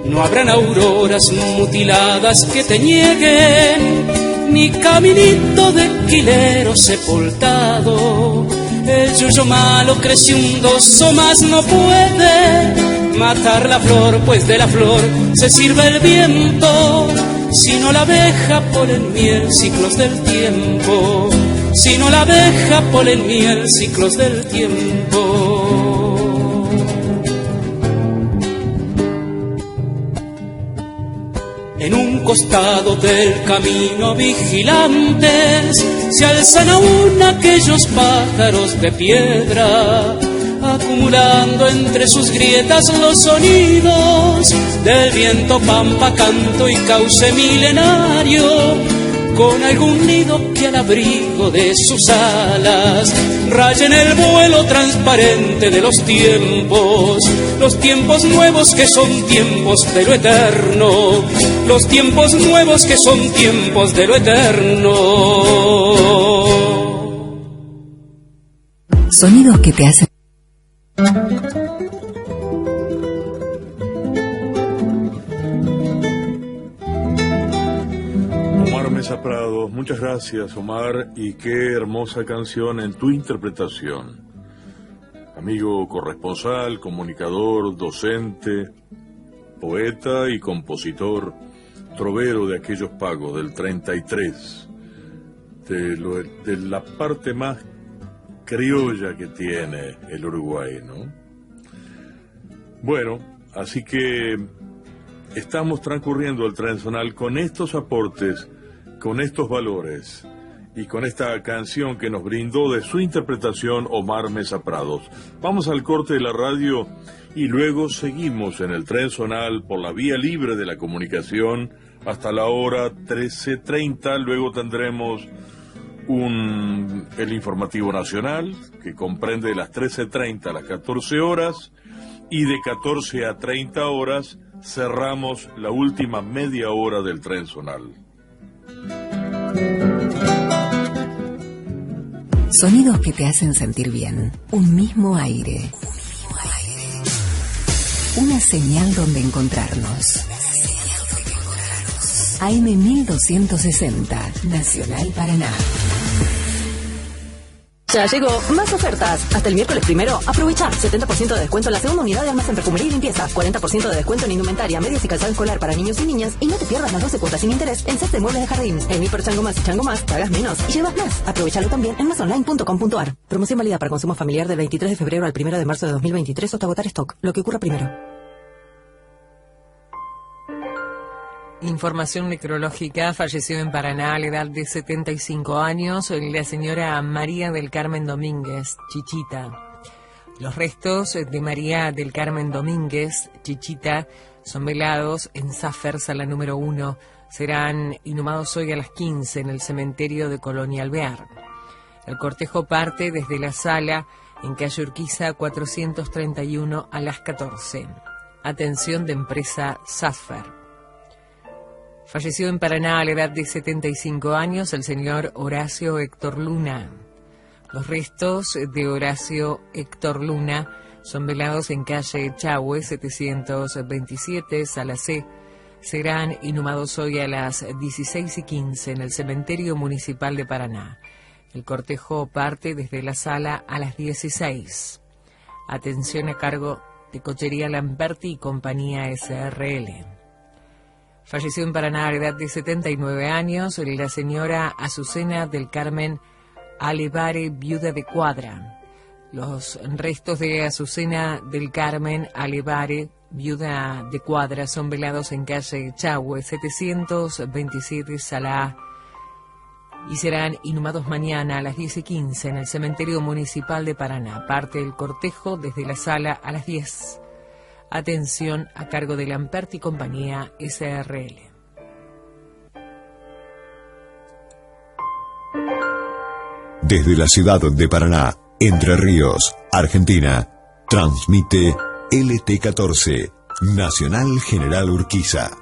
No habrán auroras mutiladas que te nieguen, ni caminito de quilero sepultado. El yuyo malo crece undoso, mas no puede matar la flor, pues de la flor se sirve el viento. Si no la abeja polen miel, ciclos del tiempo. Si no la abeja polen miel, ciclos del tiempo. En un costado del camino vigilantes se alzan aún aquellos pájaros de piedra, acumulando entre sus grietas los sonidos del viento, pampa, canto y cauce milenario. con algún nido que al abrigo de sus alas rayen el vuelo transparente de los tiempos nuevos que son tiempos de lo eterno, los tiempos nuevos que son tiempos de lo eterno. Sonidos que te hacen... Omar Mesa Prados, muchas gracias, Omar, y qué hermosa canción en tu interpretación. Amigo corresponsal, comunicador, docente, poeta y compositor, trovero de aquellos pagos del 33, de la parte más criolla que tiene el Uruguay, ¿no? Bueno, así que estamos transcurriendo el Trenzonal con estos aportes, con estos valores y con esta canción que nos brindó de su interpretación Omar Mesa Prados. Vamos al corte de la radio y luego seguimos en el Trenzonal por la vía libre de la comunicación hasta la hora 13:30. Luego tendremos el informativo nacional, que comprende de las 13:30 a las 14 horas, y de 14 a 30 horas cerramos la última media hora del Trenzonal. Sonidos que te hacen sentir bien. Un mismo aire. Una señal donde encontrarnos. AM 1260, Nacional Paraná. Ya llegó más ofertas. Hasta el miércoles 1, aprovecha 70% de descuento en la segunda unidad de almacén perfumería y limpieza, 40% de descuento en indumentaria, medias y calzado escolar para niños y niñas, y no te pierdas las 12 cuotas sin interés en set de muebles de jardín. En Hiper Chango Más y Chango Más pagas menos y llevas más. Aprovechalo también en masonline.com.ar. Promoción válida para consumo familiar del 23 de febrero al 1 de marzo de 2023 hasta agotar stock. Lo que ocurra primero. Información necrológica. Falleció en Paraná a la edad de 75 años la señora María del Carmen Domínguez, Chichita. Los restos de María del Carmen Domínguez, Chichita, son velados en Safer, sala número 1. Serán inhumados hoy a las 15 en el cementerio de Colonia Alvear. El cortejo parte desde la sala en calle Urquiza 431 a las 14. Atención de empresa Safer. Falleció en Paraná a la edad de 75 años el señor Horacio Héctor Luna. Los restos de Horacio Héctor Luna son velados en calle Chahue 727, sala C. Serán inhumados hoy a las 16:15 en el cementerio municipal de Paraná. El cortejo parte desde la sala a las 16. Atención a cargo de Cochería Lamperti y Compañía SRL. Falleció en Paraná a la edad de 79 años la señora Azucena del Carmen Alevare, viuda de Cuadra. Los restos de Azucena del Carmen Alevare, viuda de Cuadra, son velados en calle Chahue 727, sala A, y serán inhumados mañana a las 10:15 en el cementerio municipal de Paraná. Parte el cortejo desde la sala a las 10. Atención a cargo de Lamperti y Compañía SRL. Desde la ciudad de Paraná, Entre Ríos, Argentina, transmite LT14, Nacional General Urquiza.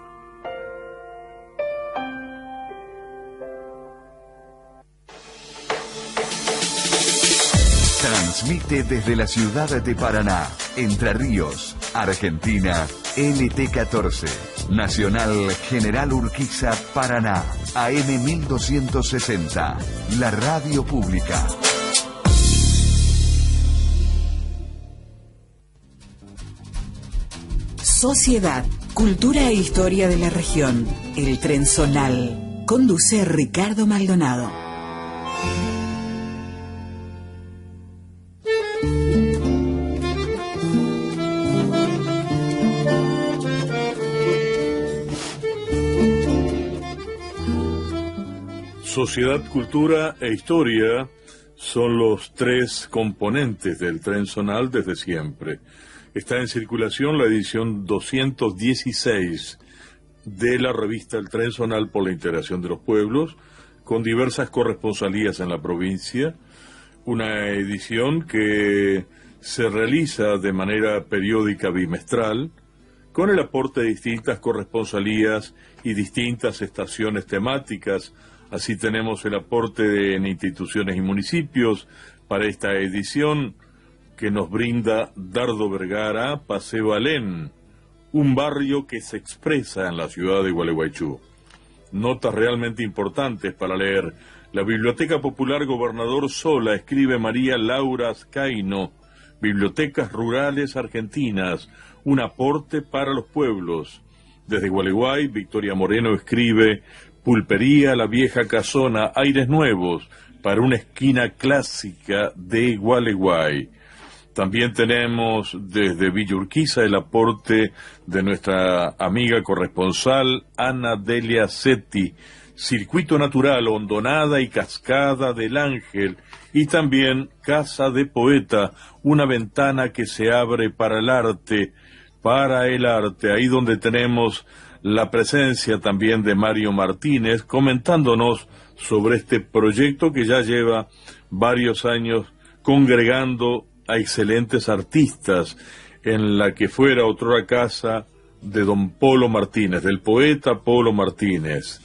Transmite desde la ciudad de Paraná, Entre Ríos, Argentina, LT14, Nacional General Urquiza, Paraná, AM 1260, la radio pública. Sociedad, cultura e historia de la región. El Trenzonal. Conduce Ricardo Maldonado. Sociedad, cultura e historia son los tres componentes del Trenzonal desde siempre. Está en circulación la edición 216 de la revista El Trenzonal por la Integración de los Pueblos, con diversas corresponsalías en la provincia, una edición que se realiza de manera periódica bimestral, con el aporte de distintas corresponsalías y distintas estaciones temáticas. Así tenemos el aporte en instituciones y municipios para esta edición que nos brinda Dardo Vergara, Paseo Alén, un barrio que se expresa en la ciudad de Gualeguaychú. Notas realmente importantes para leer. La Biblioteca Popular Gobernador Sola, escribe María Laura Ascaino, Bibliotecas Rurales Argentinas, un aporte para los pueblos. Desde Gualeguay, Victoria Moreno escribe Pulpería La Vieja Casona, aires nuevos para una esquina clásica de Gualeguay. También tenemos desde Villa Urquiza el aporte de nuestra amiga corresponsal Ana Delia Setti, Circuito Natural, Hondonada y Cascada del Ángel, y también Casa de Poeta, una ventana que se abre para el arte, ahí donde tenemos la presencia también de Mario Martínez, comentándonos sobre este proyecto que ya lleva varios años congregando a excelentes artistas en la que fuera otrora casa de don Polo Martínez, del poeta Polo Martínez.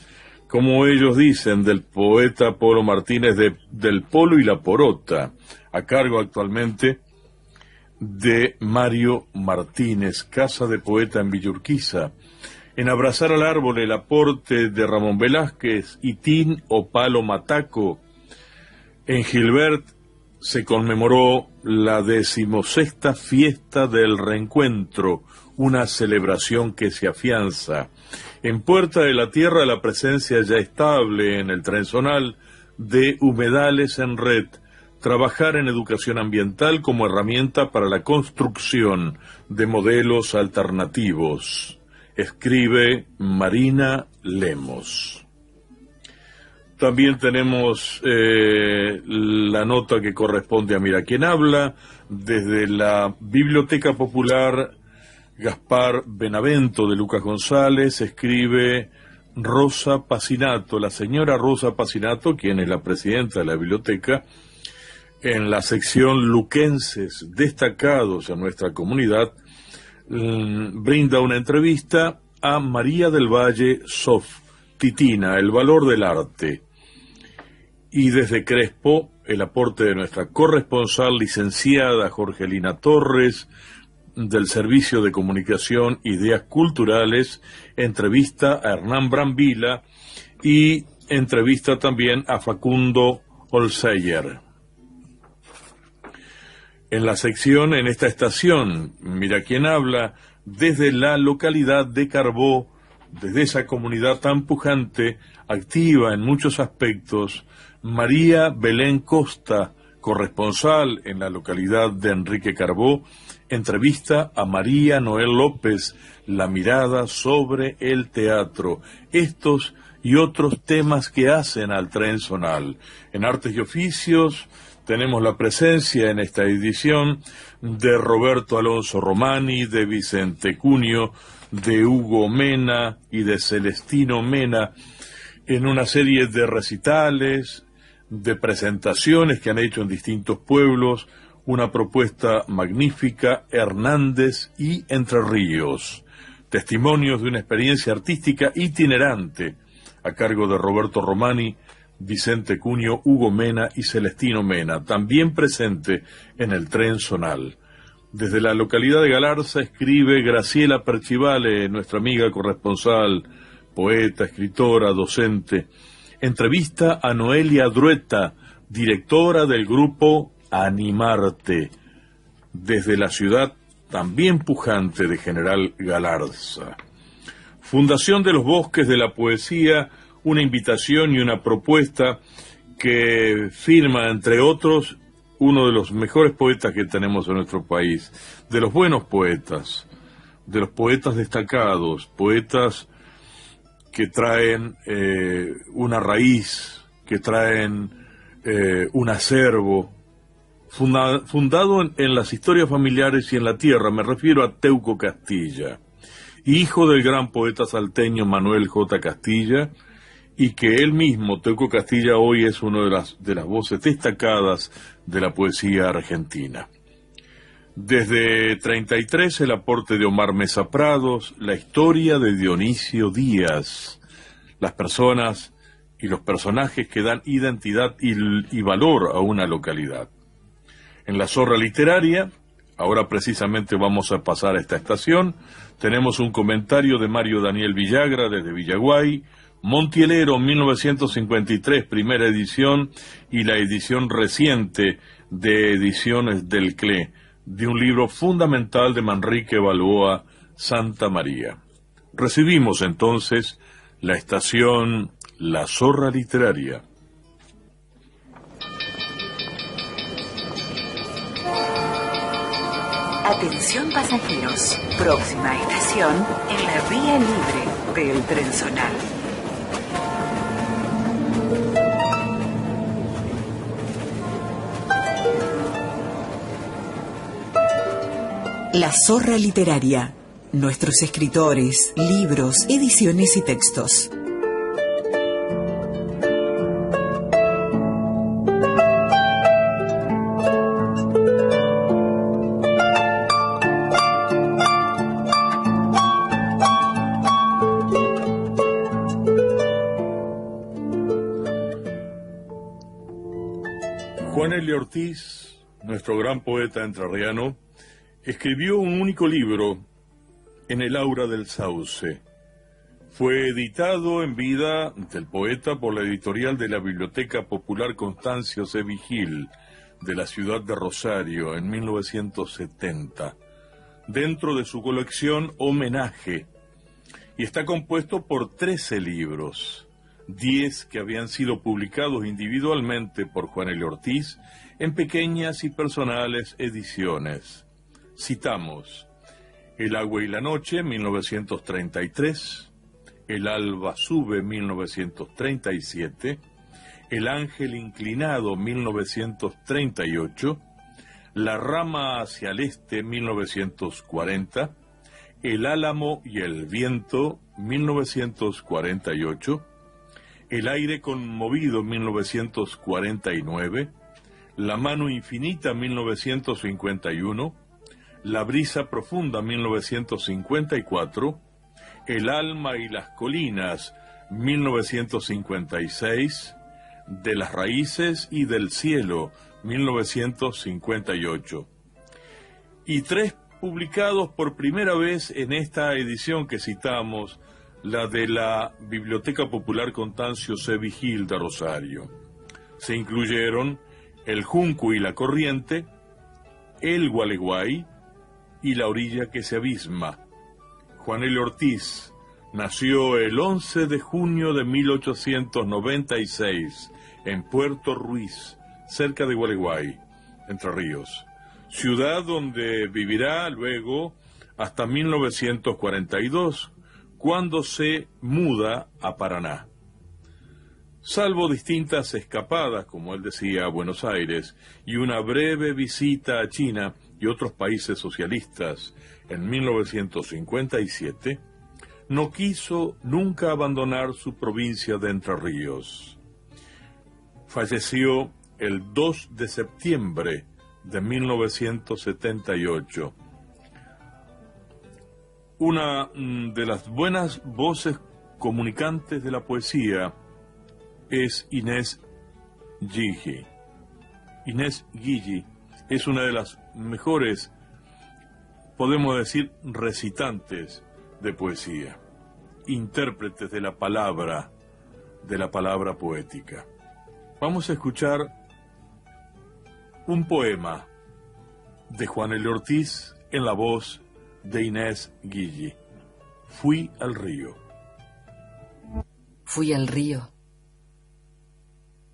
Como ellos dicen, del poeta Polo Martínez, del Polo y la Porota, a cargo actualmente de Mario Martínez, Casa de Poeta en Villa Urquiza. En Abrazar al Árbol, el aporte de Ramón Velázquez, Itín o Palo Mataco. En Gilbert se conmemoró la 16ª fiesta del reencuentro, una celebración que se afianza. En Puerta de la Tierra, la presencia ya estable en el Trenzonal de Humedales en Red, trabajar en educación ambiental como herramienta para la construcción de modelos alternativos. Escribe Marina Lemos. También tenemos la nota que corresponde a Mira Quién Habla, desde la Biblioteca Popular Gaspar Benavento de Lucas González, escribe Rosa Pacinato, la señora Rosa Pacinato, quien es la presidenta de la biblioteca, en la sección Luquenses destacados en nuestra comunidad, brinda una entrevista a María del Valle Sof, Titina, el valor del arte. Y desde Crespo, el aporte de nuestra corresponsal licenciada Jorgelina Torres, del Servicio de Comunicación Ideas Culturales, entrevista a Hernán Brambila y entrevista también a Facundo Olseyer. En la sección, en esta estación, Mira Quién Habla, desde la localidad de Carbó, desde esa comunidad tan pujante, activa en muchos aspectos, María Belén Costa, corresponsal en la localidad de Enrique Carbó, entrevista a María Noel López, la mirada sobre el teatro. Estos y otros temas que hacen al Trenzonal. En Artes y Oficios tenemos la presencia en esta edición de Roberto Alonso Romani, de Vicente Cunio, de Hugo Mena y de Celestino Mena, en una serie de recitales, de presentaciones que han hecho en distintos pueblos, una propuesta magnífica, Hernández y Entre Ríos, testimonios de una experiencia artística itinerante, a cargo de Roberto Romani, Vicente Cunio, Hugo Mena y Celestino Mena, también presente en el Trenzonal. Desde la localidad de Galarza escribe Graciela Perchivale, nuestra amiga corresponsal, poeta, escritora, docente. Entrevista a Noelia Drueta, directora del grupo Animarte, desde la ciudad también pujante de General Galarza. Fundación de los Bosques de la Poesía, una invitación y una propuesta que firma, entre otros, uno de los mejores poetas que tenemos en nuestro país, de los buenos poetas, de los poetas destacados, poetas que traen una raíz, que traen un acervo, fundado en las historias familiares y en la tierra. Me refiero a Teuco Castilla, hijo del gran poeta salteño Manuel J. Castilla, y que él mismo, Teuco Castilla, hoy es una de las voces destacadas de la poesía argentina. Desde 33, el aporte de Omar Mesa Prados, la historia de Dionisio Díaz, las personas y los personajes que dan identidad y valor a una localidad. En La Zorra Literaria, ahora precisamente vamos a pasar a esta estación, tenemos un comentario de Mario Daniel Villagra desde Villaguay, Montielero, 1953, primera edición, y la edición reciente de Ediciones del CLE, de un libro fundamental de Manrique Balboa, Santa María. Recibimos entonces la estación La Zorra Literaria. Atención pasajeros, próxima estación en la vía libre del Trenzonal. La Zorra Literaria. Nuestros escritores, libros, ediciones y textos. Juan Elio Ortiz, nuestro gran poeta entrerriano, escribió un único libro, En el aura del sauce. Fue editado en vida del poeta por la editorial de la Biblioteca Popular Constancio C. Vigil, de la ciudad de Rosario, en 1970, dentro de su colección Homenaje, y está compuesto por 13 libros, 10 que habían sido publicados individualmente por Juan Elio Ortiz en pequeñas y personales ediciones. Citamos El agua y la noche, 1933, El alba sube, 1937, El ángel inclinado, 1938, La rama hacia el este, 1940, El álamo y el viento, 1948, El aire conmovido, 1949, La mano infinita, 1951, La brisa profunda, 1954, El alma y las colinas, 1956, De las raíces y del cielo, 1958. Y 3 publicados por primera vez en esta edición que citamos, la de la Biblioteca Popular Constancio C. Vigil de Rosario. Se incluyeron El junco y la corriente, El Gualeguay y La orilla que se abisma. Juan Elio Ortiz nació el 11 de junio de 1896 en Puerto Ruiz, cerca de Gualeguay, Entre Ríos, ciudad donde vivirá luego hasta 1942, cuando se muda a Paraná. Salvo distintas escapadas, como él decía, a Buenos Aires, y una breve visita a China y otros países socialistas en 1957, no quiso nunca abandonar su provincia de Entre Ríos. Falleció el 2 de septiembre de 1978. Una de las buenas voces comunicantes de la poesía es Inés Gigi. Inés Gigi es una de las mejores, podemos decir, recitantes de poesía, intérpretes de la palabra poética. Vamos a escuchar un poema de Juan Elio Ortiz en la voz de Inés Gigi. Fui al río. Fui al río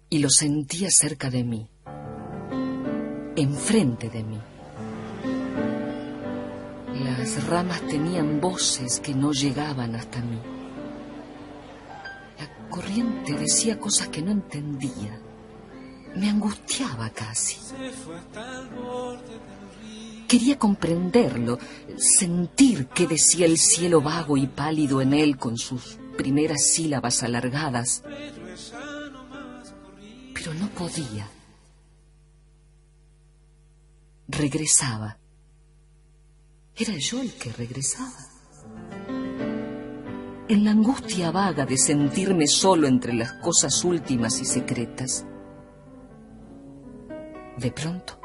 y lo sentía cerca de mí, enfrente de mí. Las ramas tenían voces que no llegaban hasta mí. La corriente decía cosas que no entendía. Me angustiaba casi. Quería comprenderlo, sentir qué decía el cielo vago y pálido en él con sus primeras sílabas alargadas, pero no podía. Regresaba. Era yo el que regresaba. En la angustia vaga de sentirme solo entre las cosas últimas y secretas, de pronto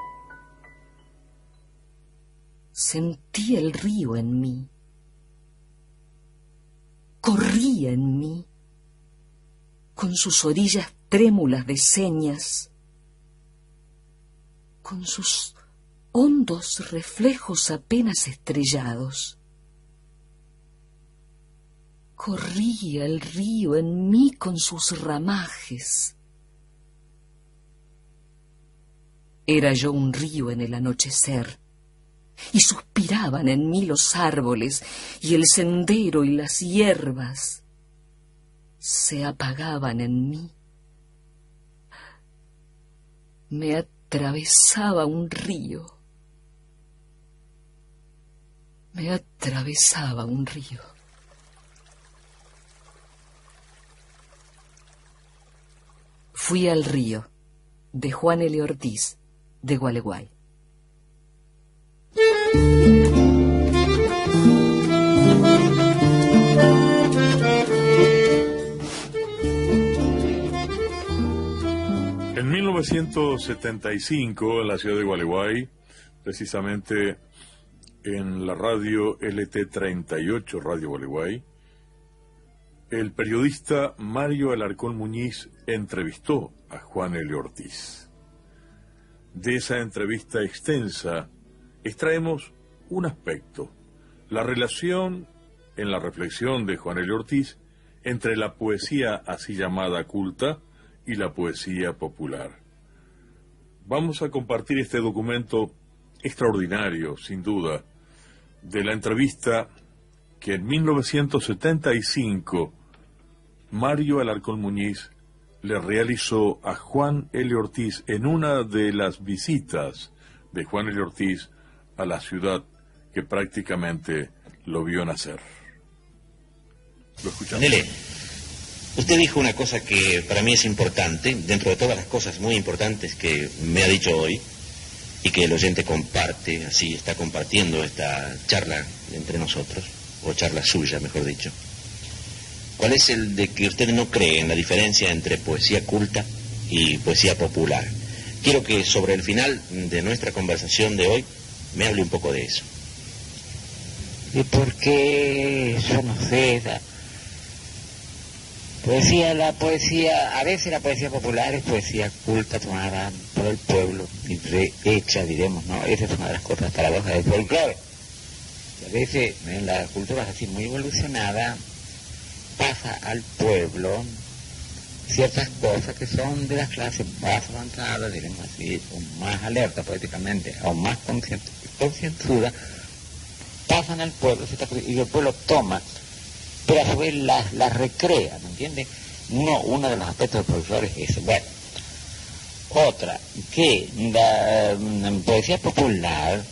sentí el río en mí. Corría en mí, con sus orillas trémulas de señas, con sus hondos reflejos apenas estrellados. Corría el río en mí con sus ramajes. Era yo un río en el anochecer, y suspiraban en mí los árboles, y el sendero y las hierbas se apagaban en mí. Me atravesaba un río. Me atravesaba un río. Fui al río, de Juan L. Ortiz, de Gualeguay. En 1975, en la ciudad de Gualeguay, precisamente en la radio LT38, Radio Gualeguay, el periodista Mario Alarcón Muñiz entrevistó a Juan L. Ortiz. De esa entrevista extensa extraemos un aspecto, la relación en la reflexión de Juan L. Ortiz entre la poesía así llamada culta y la poesía popular. Vamos a compartir este documento extraordinario, sin duda, de la entrevista que en 1975 Mario Alarcón Muñiz le realizó a Juan L. Ortiz en una de las visitas de Juan L. Ortiz a la ciudad que prácticamente lo vio nacer. Lo escuchamos. Nele, usted dijo una cosa que para mí es importante, dentro de todas las cosas muy importantes que me ha dicho hoy, y que el oyente comparte, así está compartiendo esta charla entre nosotros, o charla suya, mejor dicho. ¿Cuál es el de que usted no cree en la diferencia entre poesía culta y poesía popular? Quiero que sobre el final de nuestra conversación de hoy me hable un poco de eso. ¿Y por qué? Yo no sé. La poesía, a veces la poesía popular es poesía culta tomada por el pueblo y rehecha, diremos, ¿no? Esa es una de las cosas paradojas del folclore. Y a veces en la cultura así muy evolucionada pasa al pueblo ciertas cosas que son de las clases más avanzadas, diremos así, o más alerta poéticamente, o más concienzuda, pasan al pueblo y el pueblo toma, pero a su vez las recrea, ¿me entiende? Uno de los aspectos del folclore es eso. Bueno, otra, que la poesía popular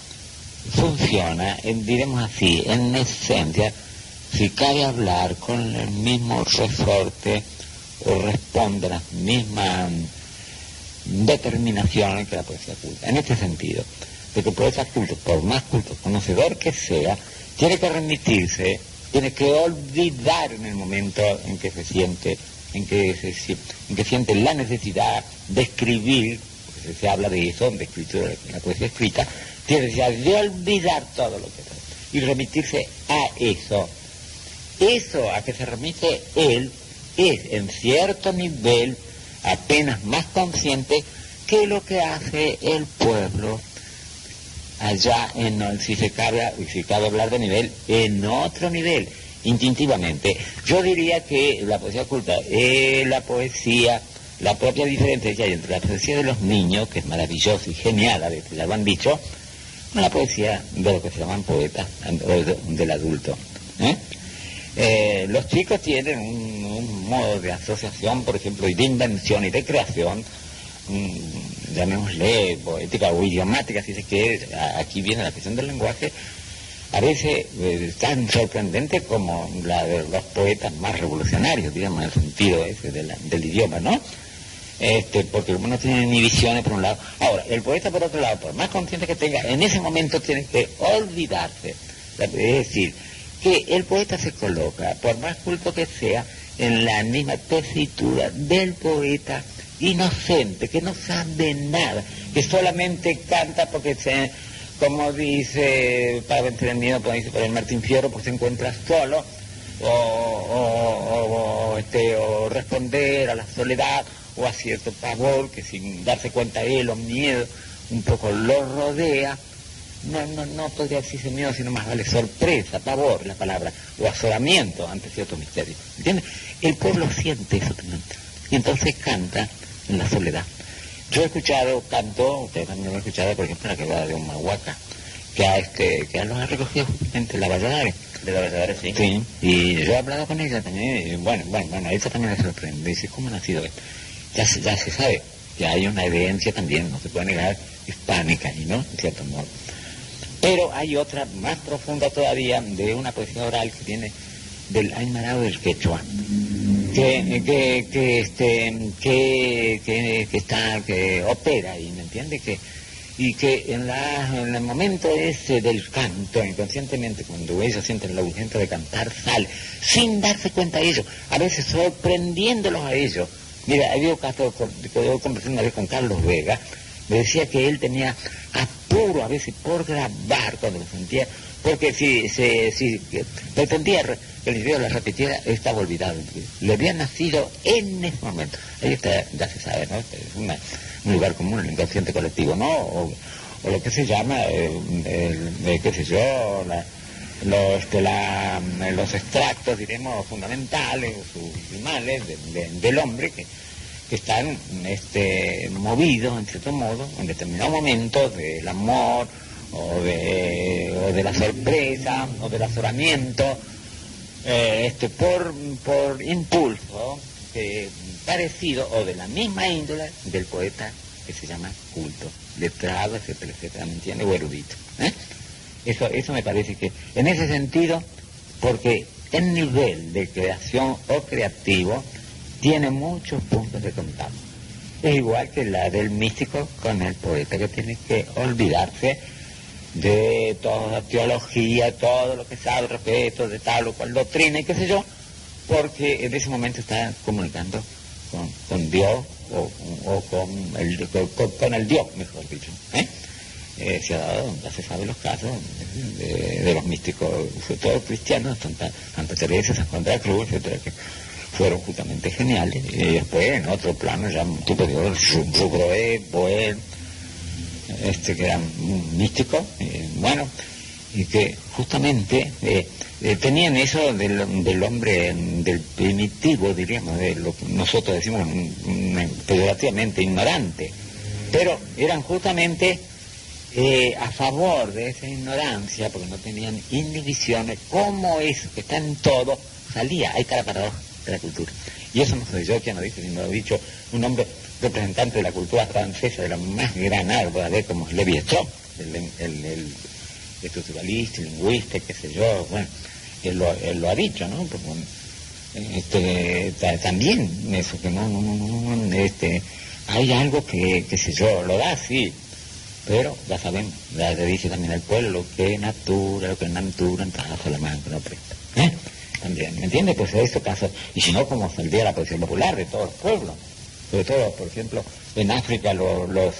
funciona, diremos así, en esencia, si cabe hablar con el mismo resorte o responde a las mismas determinaciones que la poesía culta. En este sentido, de que poeta culto, por más culto, conocedor que sea, tiene que remitirse, tiene que olvidar en el momento en que se siente, en que siente la necesidad de escribir, porque se habla de eso, de escritura, de la poesía escrita, tiene necesidad de olvidar todo lo que es y remitirse a eso. Eso a que se remite él es en cierto nivel apenas más consciente que lo que hace el pueblo allá si cabe hablar de nivel, en otro nivel, instintivamente. Yo diría que la poesía culta es la propia diferencia que hay entre la poesía de los niños, que es maravillosa y genial, a veces ya lo han dicho, con la poesía de lo que se llaman poetas del adulto. Los chicos tienen un modo de asociación, por ejemplo, y de invención y de creación, llamémosle poética o idiomática, si se quiere, aquí viene la cuestión del lenguaje, a veces tan sorprendente como la de los poetas más revolucionarios, digamos, en el sentido ese del idioma, ¿no? Porque uno no tiene ni visiones por un lado. Ahora, el poeta por otro lado, por más consciente que tenga, en ese momento tiene que olvidarse. Es decir, que el poeta se coloca, por más culto que sea, en la misma tesitura del poeta inocente, que no sabe nada, que solamente canta porque como dice Pablo Entrenamiento, como dice por el Martín Fierro, pues se encuentra solo, o responder a la soledad, o a cierto pavor que sin darse cuenta él o miedo un poco lo rodea. No podría decirse miedo, sino más vale sorpresa, pavor, la palabra, o azoramiento ante cierto misterio. ¿Entiendes? El pueblo siente eso también, y entonces canta en la soledad. Yo he escuchado canto, ustedes también lo han escuchado, por ejemplo, la que va de un mahuaca, que los ha recogido justamente la Valladares. De la Valladares, sí. Sí, y yo he hablado con ella también, y bueno, ella también me sorprende, dice, ¿cómo ha nacido esto? Ya se sabe que hay una evidencia también, no se puede negar, hispánica, ¿no? En cierto modo. Pero hay otra más profunda todavía, de una poesía oral que viene del Aymarado del Quechua, que opera ahí, ¿me entiende? Y que en el momento ese del canto, inconscientemente, cuando ellos sienten la urgencia de cantar, sale, sin darse cuenta de ello, a veces sorprendiéndolos a ellos. Mira, había un caso que yo conversé una vez con Carlos Vega, me decía que él tenía apuro a veces por grabar cuando lo sentía, porque si pretendía que el video lo repitiera, estaba olvidado. Le había nacido en ese momento. Ahí está, ya se sabe, ¿no? Es un lugar común, el inconsciente colectivo, ¿no? O lo que se llama, qué sé yo, los extractos, diremos, fundamentales, subliminales del hombre que están movidos, en cierto modo, en determinado momento del amor, o de la sorpresa, o del azoramiento, por impulso parecido, o de la misma índole del poeta que se llama culto, letrado, etcétera, etcétera, ¿me entiende? O erudito. Eso me parece que, en ese sentido, porque el nivel de creación o creativo tiene muchos puntos de contacto. Es igual que la del místico con el poeta, que tiene que olvidarse de toda la teología, todo lo que sabe respecto de tal o cual doctrina y qué sé yo, porque en ese momento está comunicando con Dios o con el Dios, mejor dicho. Se ha dado, ya se sabe los casos de los místicos, sobre todo cristianos, Santa Teresa, San Juan de la Cruz, etcétera, que fueron justamente geniales. Y después, en otro plano, ya un tipo de Rougroé, Boel, que eran místicos, bueno, y que justamente tenían eso del hombre, del primitivo, diríamos, de lo que nosotros decimos peyorativamente ignorante, pero eran justamente a favor de esa ignorancia, porque no tenían inhibiciones, como eso que está en todo, salía. Ahí está la paradoja de la cultura. Y eso no soy yo quien lo dice, sino lo ha dicho un hombre representante de la cultura francesa, de la más granada, puede haber, como Lévi-Strauss, el estructuralista, el lingüista, qué sé yo, bueno, él lo ha dicho, ¿no? Porque, también eso, que hay algo que, qué sé yo, lo da, sí, pero ya sabemos, ya te dice también el pueblo, lo que es natura, entrazo la mano que no presta. También, ¿me entiendes? Pues en estos casos, y si no, como saldría la poesía popular de todos los pueblos, sobre todo, por ejemplo, en África los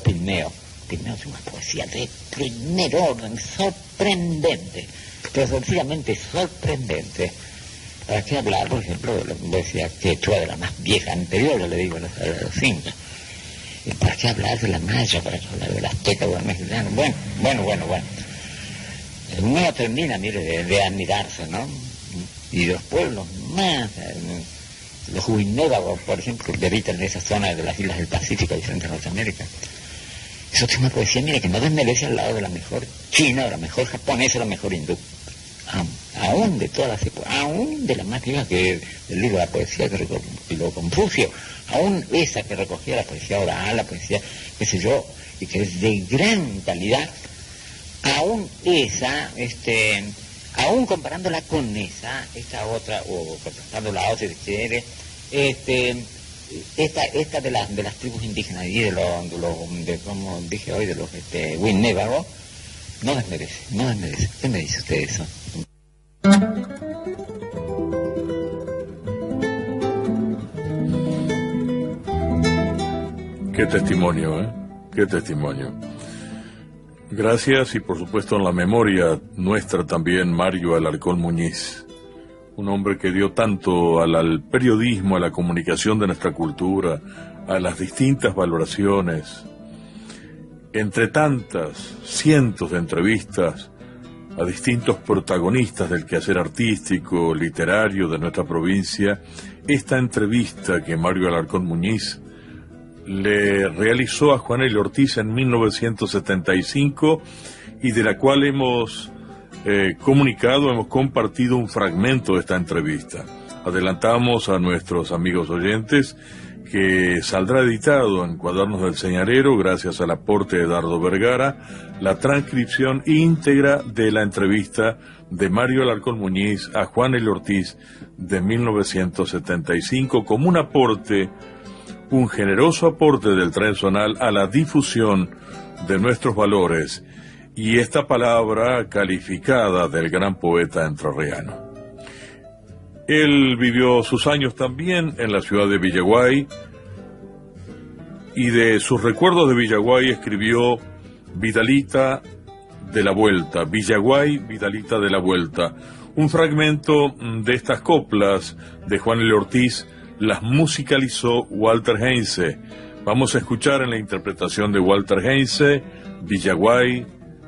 pigmeos. Pigmeos es una poesía de primer orden, sorprendente, pero sencillamente sorprendente. ¿Para qué hablar, por ejemplo, de la poesía quechua, de la más vieja, anterior, yo le digo, a los incas? ¿Para qué hablar de la maya? ¿Para qué hablar de las tecas, del mexicano? Bueno. Uno termina, mire, de admirarse, ¿no? Y los pueblos más, los huinévagos, por ejemplo, que habitan en esa zona de las islas del Pacífico, diferentes de Norteamérica. Eso tiene una poesía, mire, que no desmerece al lado de la mejor china, de la mejor japonesa, de la mejor hindú. Aún de todas las épocas, aún de la más vieja que el libro de la poesía que recopiló Confucio, aún esa que recogía la poesía oral, la poesía, qué sé yo, y que es de gran calidad, aún esa, aún comparándola con esta otra, o contrastando la otra, si se quiere, esta de las tribus indígenas y de como dije hoy, de los Winnebago, no desmerece. ¿Qué me dice usted de eso? Qué testimonio, ¿eh? Qué testimonio. Gracias, y por supuesto en la memoria nuestra también, Mario Alarcón Muñiz, un hombre que dio tanto al periodismo, a la comunicación de nuestra cultura, a las distintas valoraciones, entre tantas, cientos de entrevistas a distintos protagonistas del quehacer artístico, literario de nuestra provincia. Esta entrevista que Mario Alarcón Muñiz le realizó a Juan L. Ortiz en 1975 y de la cual hemos compartido un fragmento de esta entrevista. Adelantamos a nuestros amigos oyentes que saldrá editado en Cuadernos del Señalero, gracias al aporte de Dardo Vergara, la transcripción íntegra de la entrevista de Mario Alarcón Muñiz a Juan L. Ortiz de 1975 como un aporte, un generoso aporte del Tren Zonal a la difusión de nuestros valores, y esta palabra calificada del gran poeta entrerriano. Él vivió sus años también en la ciudad de Villaguay, y de sus recuerdos de Villaguay escribió Vidalita de la Vuelta, Villaguay, Vidalita de la Vuelta. Un fragmento de estas coplas de Juan L. Ortiz las musicalizó Walter Heinze. Vamos a escuchar en la interpretación de Walter Heinze, Villaguay,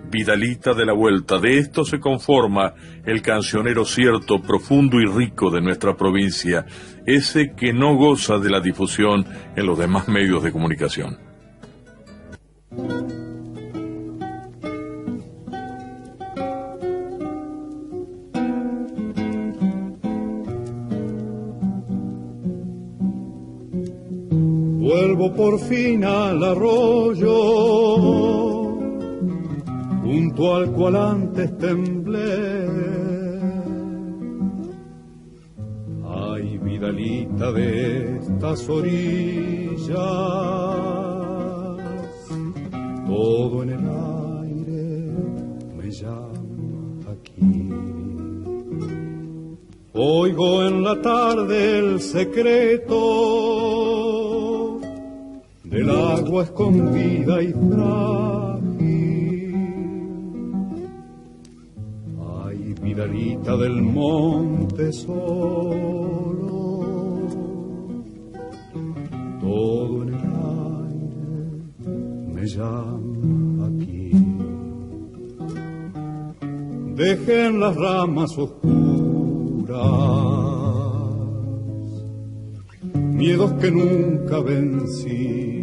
Vidalita de la Vuelta. De esto se conforma el cancionero cierto, profundo y rico de nuestra provincia, ese que no goza de la difusión en los demás medios de comunicación. Vuelvo por fin al arroyo, junto al cual antes temblé. Ay, Vidalita de estas orillas, todo en el aire me llama aquí. Oigo en la tarde el secreto del agua escondida y frágil. Ay, Vidalita del monte solo, todo en el aire me llama aquí. Dejen las ramas oscuras, miedos que nunca vencí.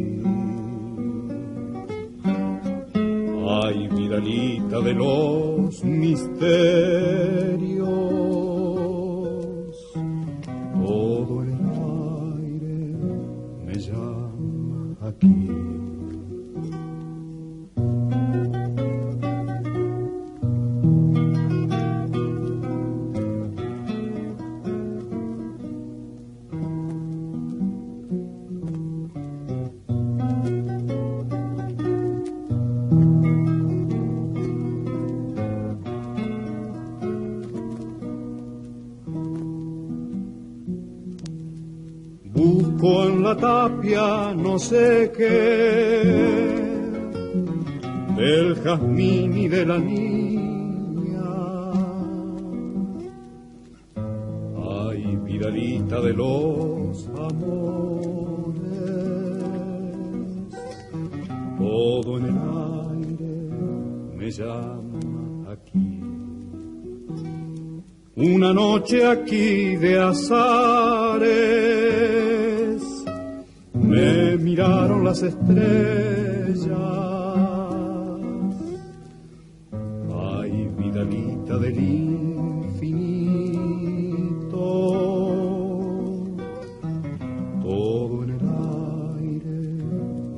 Ay, Vidalita de los misterios, todo en el aire me llama aquí. Busco en la tapia no sé qué, del jazmín y de la niña. Ay, Vidalita de los amores, todo en el aire me llama aquí. Una noche aquí de azares me miraron las estrellas. Ay, Vidalita del infinito, todo en el aire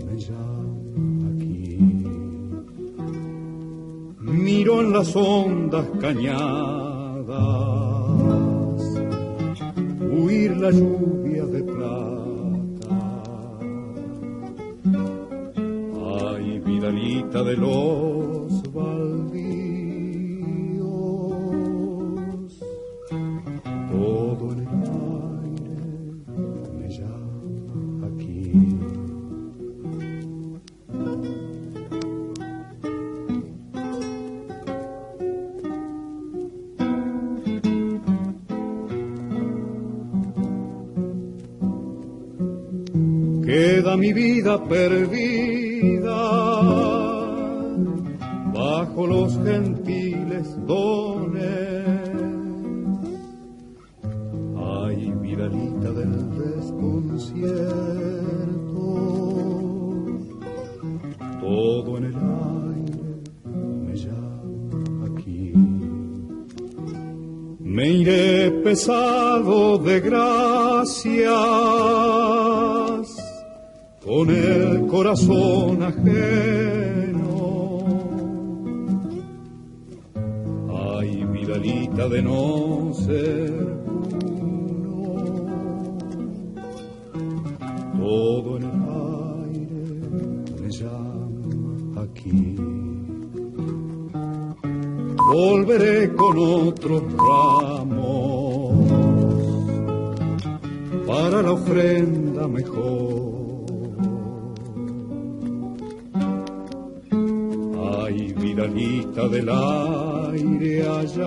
me llama aquí. tiro en las hondas cañadas, huir la lluvia de plata. Ay, vidalita de los baldíos, todo en el aire me llama aquí. Queda mi vida perdida bajo los gentiles dones. Ay, vidalita del desconcierto, todo en el aire me llama aquí. Me iré pesado de gracias, con el corazón ajeno. Ay, vidalita de no ser uno, todo en el aire me llama aquí. Volveré con otros ramos para la ofrenda mejor. Ay, vidalita del aire hallado,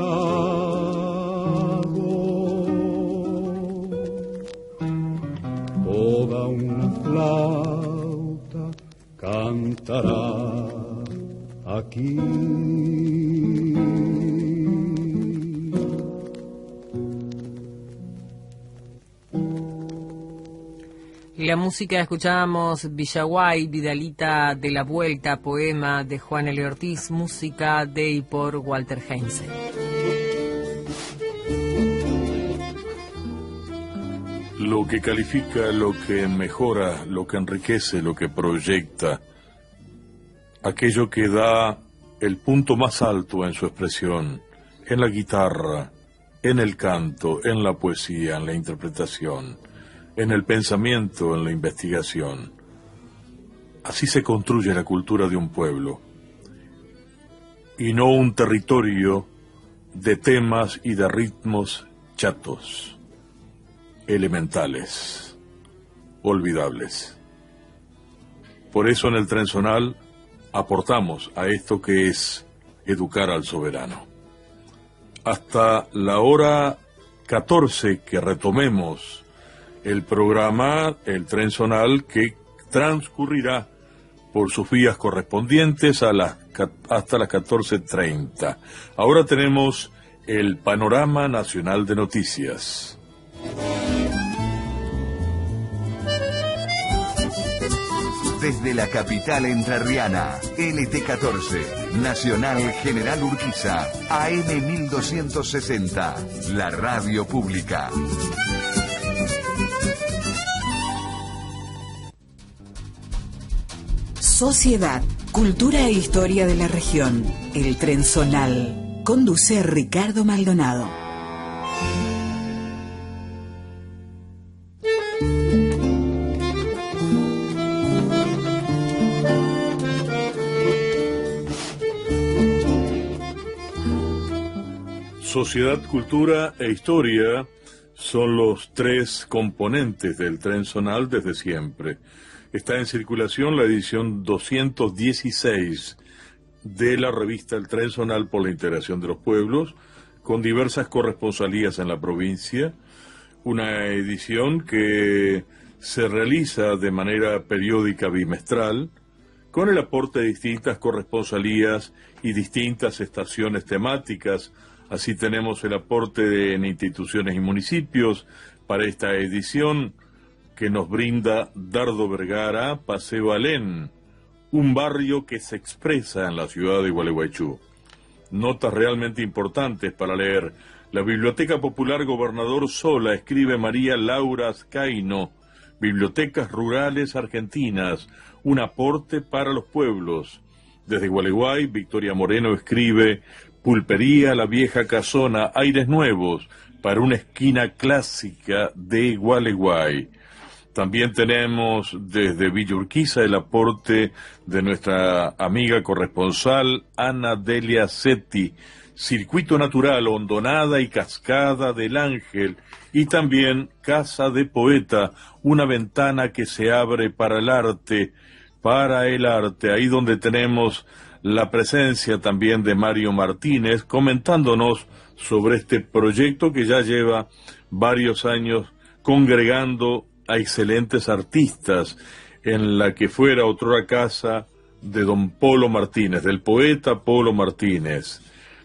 toda una flauta cantará aquí. La música, escuchábamos Villaguay, Vidalita de la Vuelta, poema de Juan L. Ortiz, música de y por Walter Heinze. Lo que califica, lo que mejora, lo que enriquece, lo que proyecta, aquello que da el punto más alto en su expresión, en la guitarra, en el canto, en la poesía, en la interpretación, en el pensamiento, en la investigación. Así se construye la cultura de un pueblo, y no un territorio de temas y de ritmos chatos, elementales, olvidables. Por eso en el Trenzonal aportamos a esto que es educar al soberano. Hasta la hora 14 que retomemos el programa, el Trenzonal, que transcurrirá por sus vías correspondientes hasta las 14:30. Ahora tenemos el Panorama Nacional de Noticias. Desde la capital entrerriana, LT14, Nacional General Urquiza, AM 1260, la radio pública. Sociedad, cultura e historia de la región. El Trenzonal. Conduce Ricardo Maldonado. Sociedad, cultura e historia son los tres componentes del Trenzonal desde siempre. Está en circulación la edición 216 de la revista El Trenzonal por la Integración de los Pueblos, con diversas corresponsalías en la provincia. Una edición que se realiza de manera periódica bimestral, con el aporte de distintas corresponsalías y distintas estaciones temáticas. Así tenemos el aporte en instituciones y municipios para esta edición que nos brinda Dardo Vergara, Paseo Alén, un barrio que se expresa en la ciudad de Gualeguaychú. Notas realmente importantes para leer. La Biblioteca Popular Gobernador Sola, escribe María Laura Azcaino. Bibliotecas Rurales Argentinas, un aporte para los pueblos. Desde Gualeguay, Victoria Moreno escribe: Pulpería La Vieja Casona, aires nuevos para una esquina clásica de Gualeguay. También tenemos desde Villa Urquiza el aporte de nuestra amiga corresponsal Ana Delia Setti, Circuito Natural, Hondonada y Cascada del Ángel, y también Casa de Poeta, una ventana que se abre para el arte, ahí donde tenemos la presencia también de Mario Martínez comentándonos sobre este proyecto que ya lleva varios años congregando a excelentes artistas en la que fuera otrora casa de don Polo Martínez, del poeta Polo Martínez.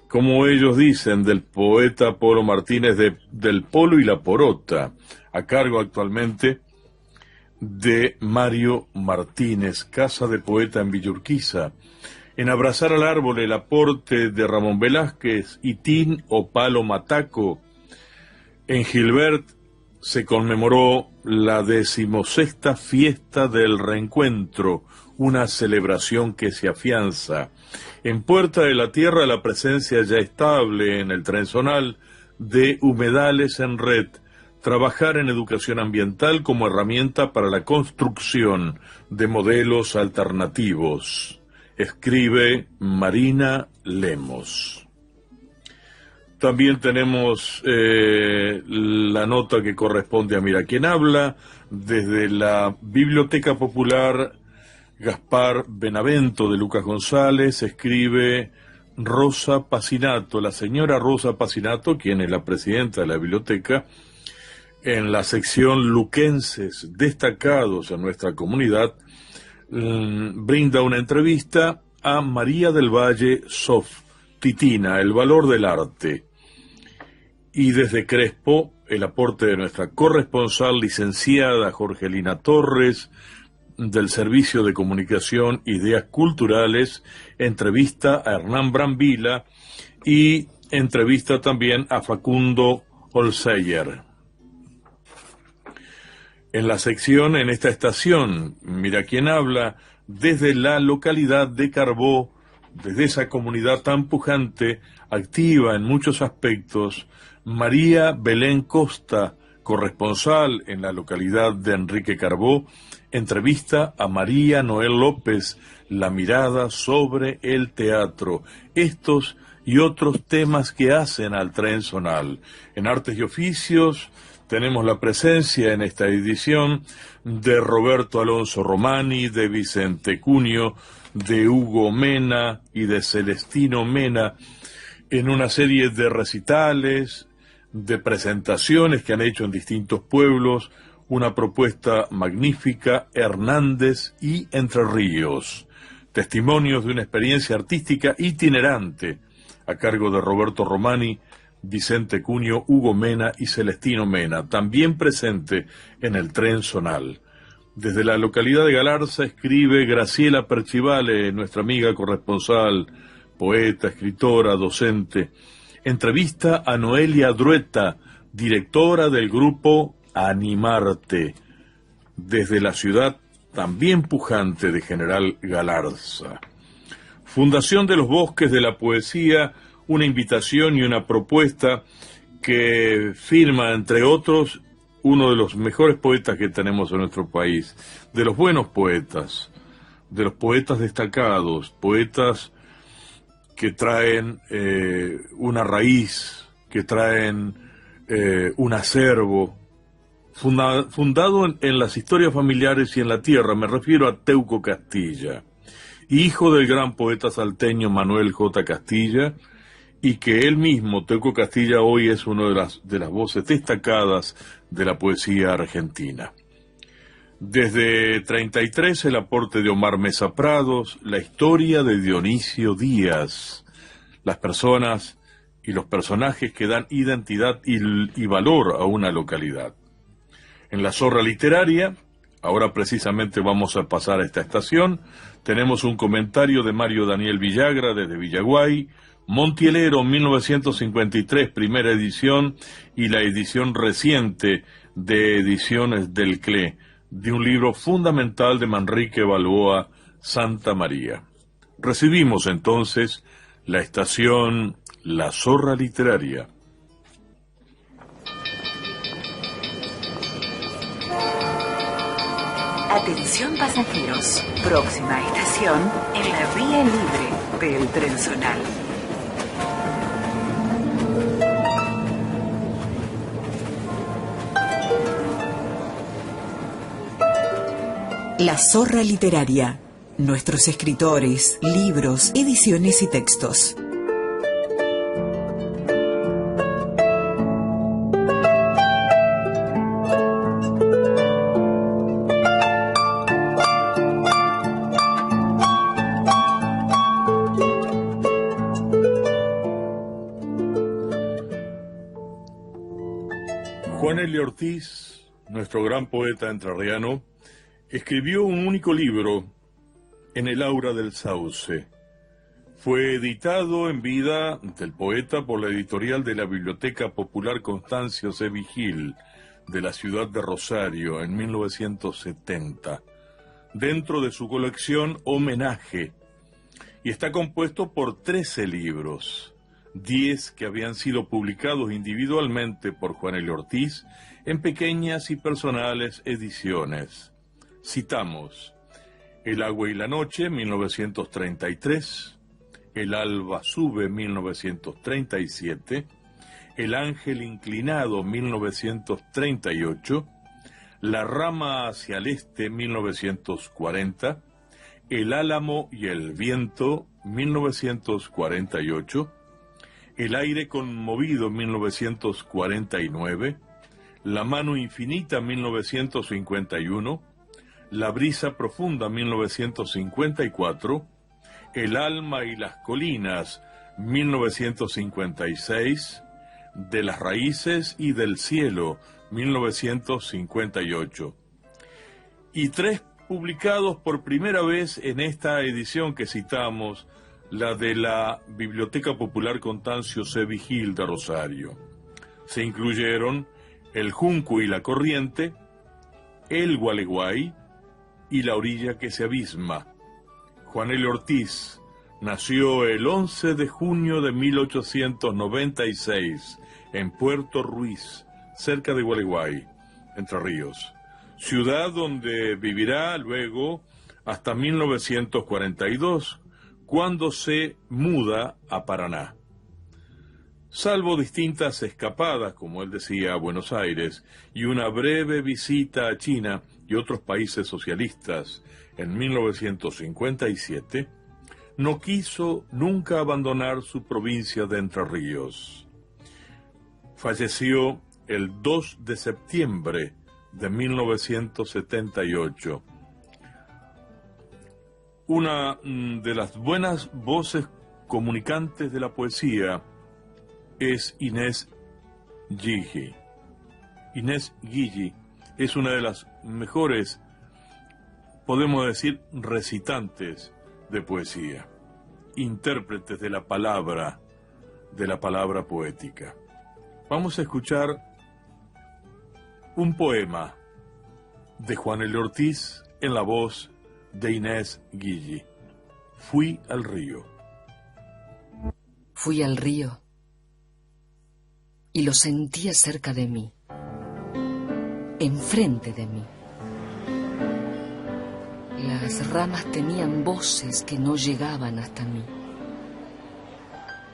Como ellos dicen, del poeta Polo Martínez, del Polo y la Porota, a cargo actualmente de Mario Martínez, Casa de Poeta en Villa Urquiza. En Abrazar al Árbol, el aporte de Ramón Velázquez y Tin o Palo Mataco. En Gilbert se conmemoró la 16ª fiesta del reencuentro, una celebración que se afianza. En Puerta de la Tierra, la presencia ya estable en el Trenzonal de Humedales en Red, trabajar en educación ambiental como herramienta para la construcción de modelos alternativos. Escribe Marina Lemos. También tenemos la nota que corresponde a Mira Quién Habla, desde la Biblioteca Popular Gaspar Benavento de Lucas González, escribe Rosa Pacinato, la señora Rosa Pacinato, quien es la presidenta de la biblioteca, en la sección Luquenses destacados en nuestra comunidad, brinda una entrevista a María del Valle Sof, Titina, el valor del arte. Y desde Crespo, el aporte de nuestra corresponsal licenciada Jorgelina Torres, del Servicio de Comunicación Ideas Culturales, entrevista a Hernán Brambila y entrevista también a Facundo Olseyer. En la sección, en esta estación, Mira Quién Habla, desde la localidad de Carbó, desde esa comunidad tan pujante, activa en muchos aspectos, María Belén Costa, corresponsal en la localidad de Enrique Carbó, entrevista a María Noel López, la mirada sobre el teatro. Estos y otros temas que hacen al Trenzonal. En Artes y Oficios tenemos la presencia en esta edición de Roberto Alonso Romani, de Vicente Cunio, de Hugo Mena y de Celestino Mena, en una serie de recitales, de presentaciones que han hecho en distintos pueblos, una propuesta magnífica, Hernández y Entre Ríos, testimonios de una experiencia artística itinerante, a cargo de Roberto Romani, Vicente Cunio, Hugo Mena y Celestino Mena, también presente en el Trenzonal. Desde la localidad de Galarza escribe Graciela Perchivale, nuestra amiga corresponsal, poeta, escritora, docente. Entrevista a Noelia Drueta, directora del grupo Animarte, desde la ciudad también pujante de General Galarza. Fundación de los Bosques de la Poesía, una invitación y una propuesta que firma, entre otros, uno de los mejores poetas que tenemos en nuestro país, de los buenos poetas, de los poetas destacados, poetas que traen una raíz, que traen un acervo, fundado en las historias familiares y en la tierra. Me refiero a Teuco Castilla, hijo del gran poeta salteño Manuel J. Castilla, y que él mismo, Teuco Castilla, hoy es una de las voces destacadas de la poesía argentina. Desde 33, el aporte de Omar Mesa Prados, la historia de Dionisio Díaz, las personas y los personajes que dan identidad y valor a una localidad. En la Zorra Literaria, ahora precisamente vamos a pasar a esta estación, tenemos un comentario de Mario Daniel Villagra desde Villaguay, Montielero 1953, primera edición, y la edición reciente de Ediciones del CLE, de un libro fundamental de Manrique Balboa, Santa María. Recibimos entonces la estación La Zorra Literaria. Atención pasajeros, próxima estación en la vía libre del Trenzonal. La Zorra Literaria. Nuestros escritores, libros, ediciones y textos. Juan L. Ortiz, nuestro gran poeta entrerriano, escribió un único libro, En el aura del sauce. Fue editado en vida del poeta por la editorial de la Biblioteca Popular Constancio C. Vigil de la ciudad de Rosario en 1970, dentro de su colección Homenaje, y está compuesto por 13 libros, 10 que habían sido publicados individualmente por Juan L. Ortiz en pequeñas y personales ediciones. Citamos El agua y la noche, 1933, El alba sube, 1937, El ángel inclinado, 1938, La rama hacia el este, 1940, El álamo y el viento, 1948, El aire conmovido, 1949, La mano infinita, 1951, La brisa profunda, 1954, El alma y las colinas, 1956, De las raíces y del cielo, 1958. Y 3 publicados por primera vez en esta edición que citamos, la de la Biblioteca Popular Constancio C. Vigil de Rosario. Se incluyeron El junco y la corriente, El Gualeguay y La orilla que se abisma. Juan L. Ortiz nació el 11 de junio de 1896 en Puerto Ruiz, cerca de Gualeguay, Entre Ríos, ciudad donde vivirá luego hasta 1942, cuando se muda a Paraná. Salvo distintas escapadas, como él decía, a Buenos Aires, y una breve visita a China y otros países socialistas en 1957, no quiso nunca abandonar su provincia de Entre Ríos. Falleció el 2 de septiembre de 1978. Una de las buenas voces comunicantes de la poesía es Inés Gigi. Inés Gigi es una de las mejores, podemos decir, recitantes de poesía, intérpretes de la palabra poética. Vamos a escuchar un poema de Juan L. Ortiz en la voz de Inés Gigi. Fui al río. Fui al río y lo sentía cerca de mí, enfrente de mí. Las ramas tenían voces que no llegaban hasta mí.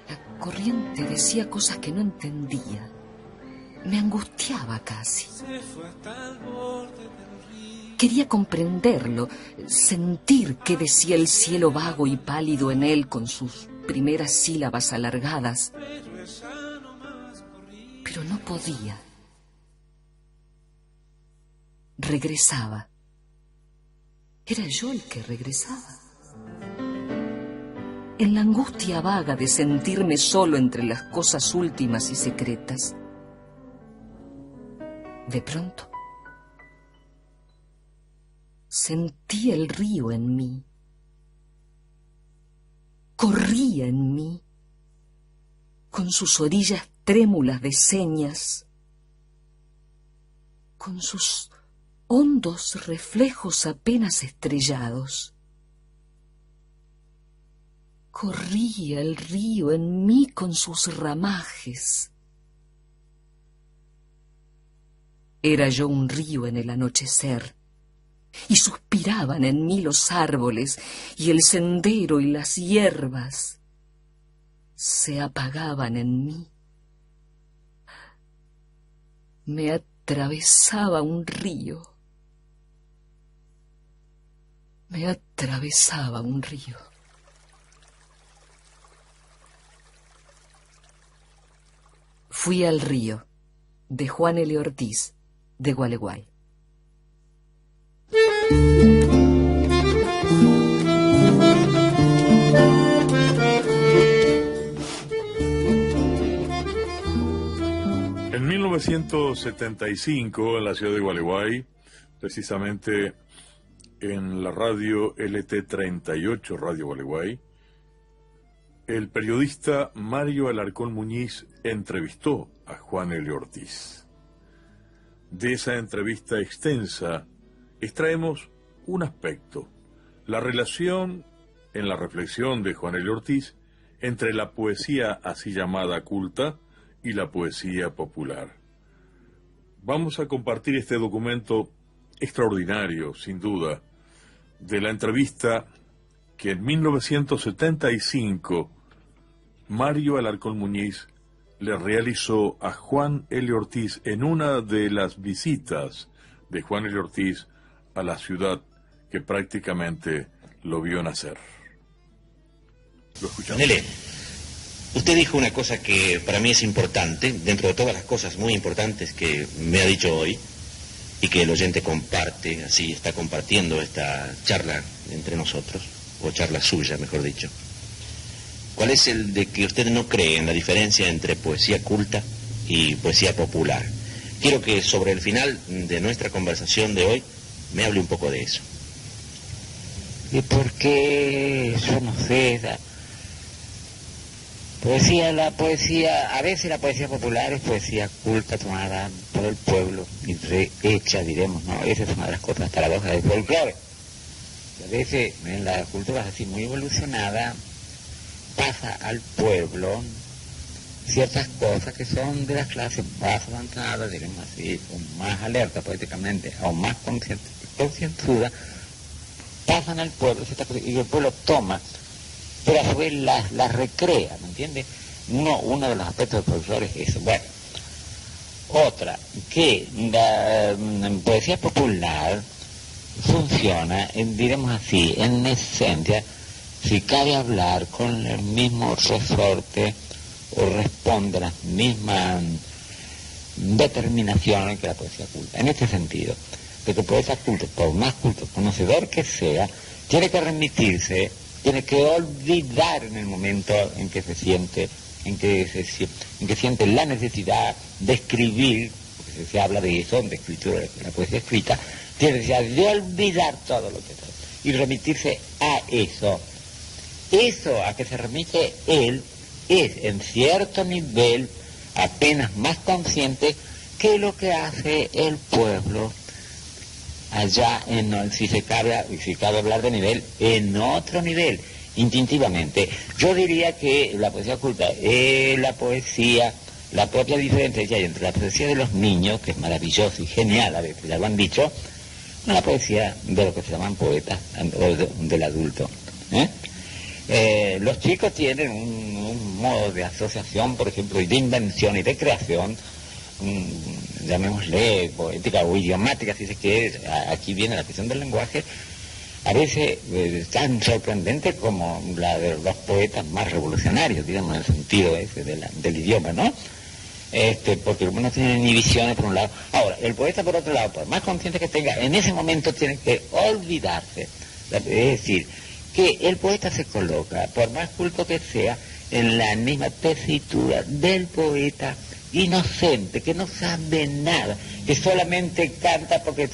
La corriente decía cosas que no entendía. Me angustiaba casi. Quería comprenderlo, sentir qué decía el cielo vago y pálido en él con sus primeras sílabas alargadas. Pero no podía. Regresaba. Era yo el que regresaba. En la angustia vaga de sentirme solo entre las cosas últimas y secretas, de pronto sentí el río en mí, corría en mí, con sus orillas trémulas de señas, con sus hondos reflejos apenas estrellados. corría el río en mí con sus ramajes. Era yo un río en el anochecer, y suspiraban en mí los árboles, y el sendero y las hierbas se apagaban en mí. Me atravesaba un río. Me atravesaba un río. Fui al río, de Juan L. Ortiz, de Gualeguay. En 1975, en la ciudad de Gualeguay, precisamente en la radio LT38, Radio Gualeguay, el periodista Mario Alarcón Muñiz entrevistó a Juan L. Ortiz. De esa entrevista extensa extraemos un aspecto, la relación en la reflexión de Juan L. Ortiz entre la poesía así llamada culta y la poesía popular. Vamos a compartir este documento extraordinario, sin duda, de la entrevista que en 1975 Mario Alarcón Muñiz le realizó a Juan L. Ortiz en una de las visitas de Juan L. Ortiz a la ciudad que prácticamente lo vio nacer. Lo escuchamos. Nele, usted dijo una cosa que para mí es importante, dentro de todas las cosas muy importantes que me ha dicho hoy, y que el oyente comparte, así está compartiendo esta charla entre nosotros, o charla suya, mejor dicho. ¿Cuál es el de que usted no cree en la diferencia entre poesía culta y poesía popular? Quiero que sobre el final de nuestra conversación de hoy me hable un poco de eso. ¿Y por qué? Yo no sé. La poesía, a veces la poesía popular es poesía culta tomada por el pueblo y rehecha, diremos, ¿no? Esa es una de las cosas paradojas del folclore. A veces en la cultura así muy evolucionada pasa al pueblo ciertas cosas que son de las clases más avanzadas, diremos así, o más alerta poéticamente, o más concienzuda, pasan al pueblo ciertas cosas y el pueblo toma, pero a su vez las recrea, ¿me entiendes? Uno de los aspectos del folclore es eso. Bueno, otra, que la poesía popular funciona, diremos así, en esencia, si cabe hablar con el mismo resorte o responde a las mismas determinaciones que la poesía culta. En este sentido, de que el poeta culto, por más culto, conocedor que sea, tiene que remitirse, tiene que olvidar en el momento en que se siente, en que siente la necesidad de escribir, porque se habla de eso, de escritura, de la poesía escrita, tiene necesidad de olvidar todo lo que está y remitirse a eso. Eso a que se remite él es en cierto nivel apenas más consciente que lo que hace el pueblo allá si cabe hablar de nivel, en otro nivel, instintivamente. Yo diría que la poesía culta es la propia diferencia que hay entre la poesía de los niños, que es maravillosa y genial, a veces ya lo han dicho, no la poesía de lo que se llaman poetas del adulto. Los chicos tienen un modo de asociación, por ejemplo, y de invención y de creación, llamémosle poética o idiomática, si se quiere. Aquí viene la cuestión del lenguaje, a veces tan sorprendente como la de los poetas más revolucionarios, digamos, en el sentido ese del idioma, ¿no? Porque no tienen inhibiciones por un lado. Ahora, el poeta por otro lado, por más consciente que tenga, en ese momento tiene que olvidarse, es decir, que el poeta se coloca, por más culto que sea, en la misma tesitura del poeta inocente, que no sabe nada, que solamente canta porque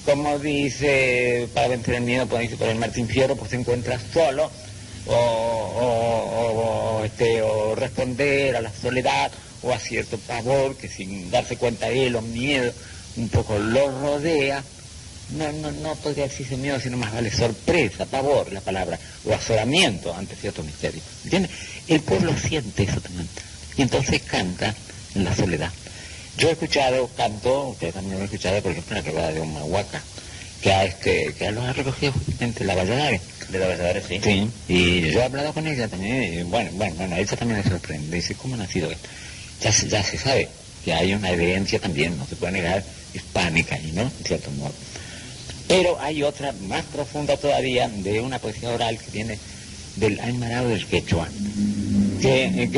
como dice, para vencer el miedo, por el Martín Fierro, pues se encuentra solo, o responder a la soledad, o a cierto pavor, que sin darse cuenta él, o miedo, un poco lo rodea, no podría decirse miedo, sino más vale sorpresa, pavor, la palabra, o azoramiento ante ciertos misterios. ¿Entiendes? El pueblo siente eso también. Y entonces canta en la soledad. Yo he escuchado canto, ustedes también lo han escuchado, por ejemplo, la quebrada de Humahuaca, que los ha recogido justamente la Valladares. De la Valladares, sí. Sí, y yo he hablado con ella también, y bueno, ella también me sorprende, dice, ¿cómo ha nacido esto? Ya se sabe que hay una evidencia también, no se puede negar, hispánica ahí, ¿no? En cierto modo. Pero hay otra más profunda todavía, de una poesía oral que viene del Aymarado del Quechua, que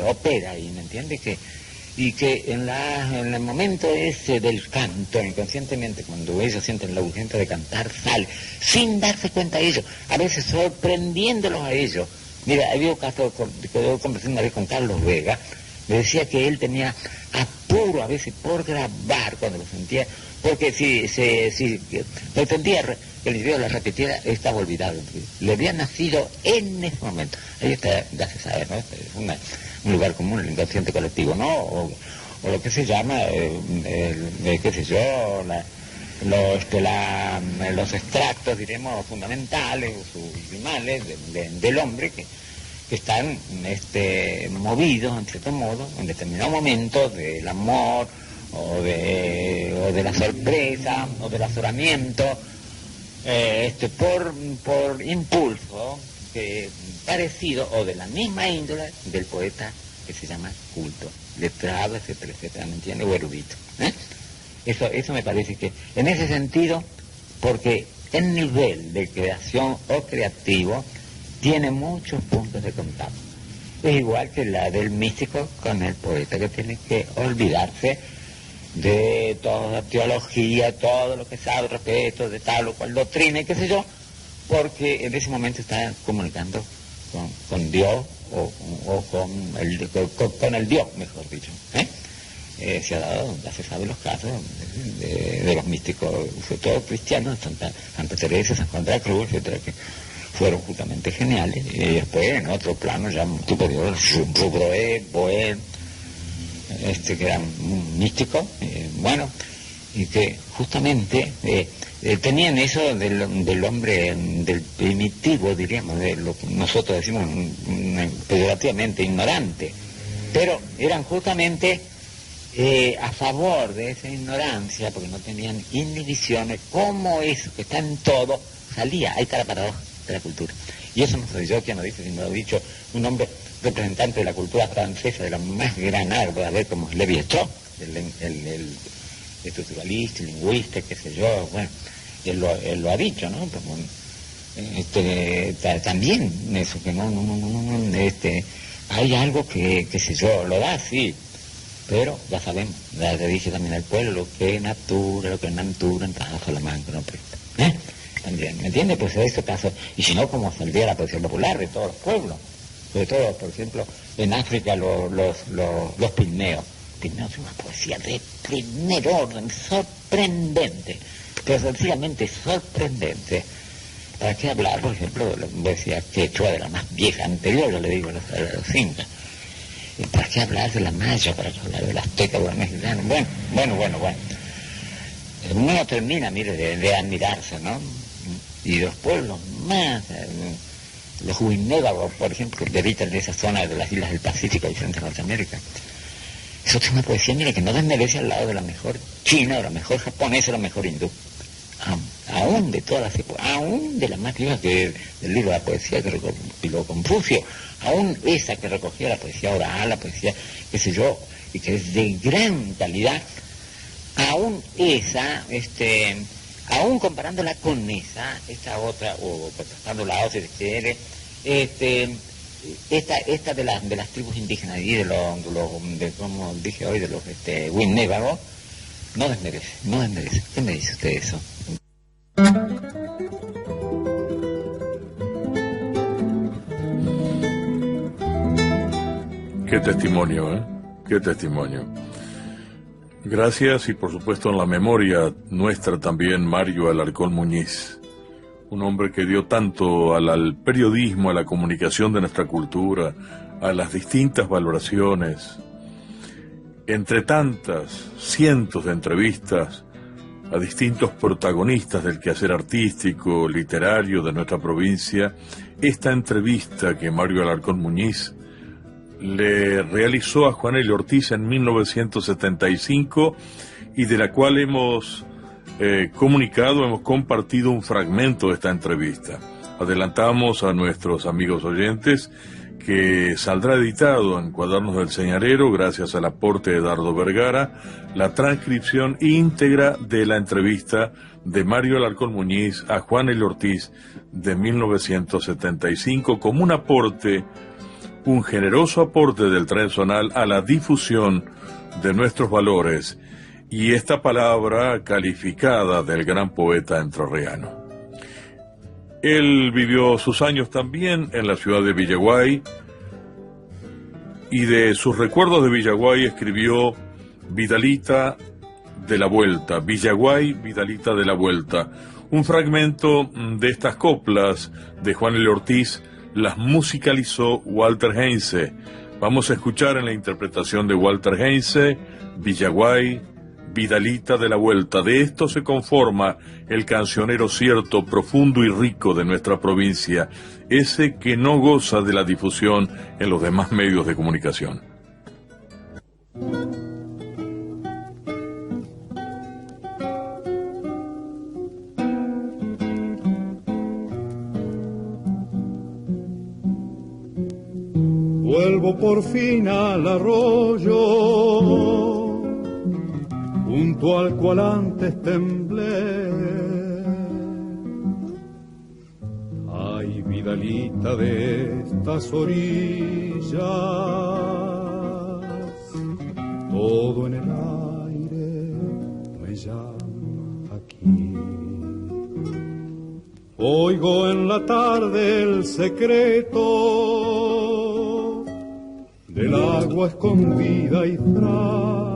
opera ahí, ¿me entiendes? Y que en el momento ese del canto, inconscientemente, cuando ellos sienten la urgencia de cantar, sale, sin darse cuenta de ellos, a veces sorprendiéndolos a ellos. Mira, había un caso que yo conversé una vez con Carlos Vega, me decía que él tenía apuro a veces por grabar cuando lo sentía, porque si pretendía que el video lo repitiera, estaba olvidado. Le había nacido en ese momento. Ahí está, ya se sabe, ¿no? Es un lugar común, el inconsciente colectivo, ¿no? O lo que se llama, qué sé yo, los extractos, diremos, fundamentales o sublimales del hombre que están movidos, en cierto modo, en determinado momento del amor, o de la sorpresa, o del azoramiento, por impulso parecido, o de la misma índole del poeta que se llama culto, letrado, etcétera, etcétera, ¿me entiende? O erudito. Eso me parece que, en ese sentido, porque el nivel de creación o creativo tiene muchos puntos de contacto. Es igual que la del místico con el poeta, que tiene que olvidarse de toda la teología, todo lo que sabe respecto de tal o cual doctrina y qué sé yo, porque en ese momento está comunicando con Dios o con el Dios, mejor dicho. Se ha dado, ya se sabe los casos de los místicos, sobre todo cristianos, Santa Teresa, San Juan de la Cruz, etcétera, que fueron justamente geniales. Y después, en otro plano ya superior, Boel, que eran místicos, bueno, y que justamente tenían eso del hombre, del primitivo, diríamos, de lo que nosotros decimos peyorativamente ignorante, pero eran justamente a favor de esa ignorancia, porque no tenían inhibiciones, como eso que está en todo, salía. Ahí está la paradoja de la cultura. Y eso no soy yo quien lo dice, sino lo ha dicho un hombre representante de la cultura francesa, de la más granada que puede haber, como Lévi-Strauss, el estructuralista, el lingüista, qué sé yo, bueno, él lo ha dicho, ¿no? Como, también eso, que hay algo que, qué sé yo, lo da, sí, pero ya sabemos, ya le dije también al pueblo, lo que es natura, entonces Salamanca no presta, también, ¿me entiendes? Pues eso caso, y si no, como saldría la poesía popular de todos los pueblos, sobre todo, por ejemplo, en África los pigmeos. Pigmeos es una poesía de primer orden, sorprendente, pero sencillamente sorprendente. ¿Para qué hablar, por ejemplo, de la poesía quechua, de la más vieja, anterior, yo le digo, a los incas? ¿Para qué hablar de la maya? ¿Para qué hablar de las tecas, de los mexicanos? Bueno. Uno termina, mire, de admirarse, ¿no? Y los pueblos más, los huinévagos, por ejemplo, que habitan de esa zona de las islas del Pacífico y frente a Norteamérica. Eso es una poesía, mire, que no desmerece al lado de la mejor china, o la mejor japonesa, o la mejor hindú. Aún de todas las épocas, aún de la más vieja que del libro de la poesía que recopiló Confucio, aún esa que recogía la poesía oral, la poesía, qué sé yo, y que es de gran calidad, aún esa, aún comparándola con esta otra, o contrastándola a otra, si se quiere, esta de las tribus indígenas y de como dije hoy, de los huinévagos, no desmerece. ¿Qué me dice usted de eso? Qué testimonio, ¿eh? Qué testimonio. Gracias, y por supuesto en la memoria nuestra también Mario Alarcón Muñiz, un hombre que dio tanto al periodismo, a la comunicación de nuestra cultura, a las distintas valoraciones, entre tantas cientos de entrevistas a distintos protagonistas del quehacer artístico, literario de nuestra provincia, esta entrevista que Mario Alarcón Muñiz le realizó a Juan L. Ortiz en 1975 y de la cual hemos hemos compartido un fragmento de esta entrevista. Adelantamos a nuestros amigos oyentes que saldrá editado en Cuadernos del Señalero, gracias al aporte de Dardo Vergara, la transcripción íntegra de la entrevista de Mario Alarcón Muñiz a Juan L. Ortiz de 1975, como un aporte, un generoso aporte del Tren Zonal a la difusión de nuestros valores, y esta palabra calificada del gran poeta entrerriano. Él vivió sus años también en la ciudad de Villaguay, y de sus recuerdos de Villaguay escribió Vidalita de la Vuelta, Villaguay, Vidalita de la Vuelta. Un fragmento de estas coplas de Juan L. Ortiz las musicalizó Walter Heinze. Vamos a escuchar en la interpretación de Walter Heinze, Villaguay, Vidalita de la Vuelta. De esto se conforma el cancionero cierto, profundo y rico de nuestra provincia, ese que no goza de la difusión en los demás medios de comunicación. Vuelvo por fin al arroyo, junto al cual antes temblé. Ay, Vidalita de estas orillas, todo en el aire me llama aquí. Oigo en la tarde el secreto del agua escondida y frágil.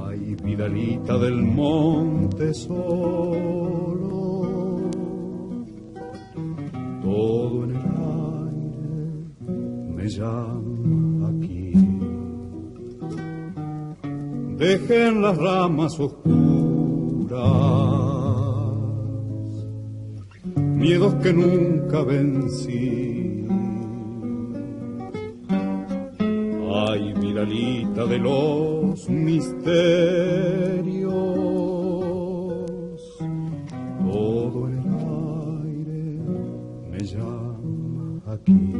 Ay, Vidalita del monte solo, todo en el aire me llama aquí. Dejen las ramas oscuras, miedos que nunca vencí. Ay, Vidalita de los misterios, todo en el aire me llama aquí.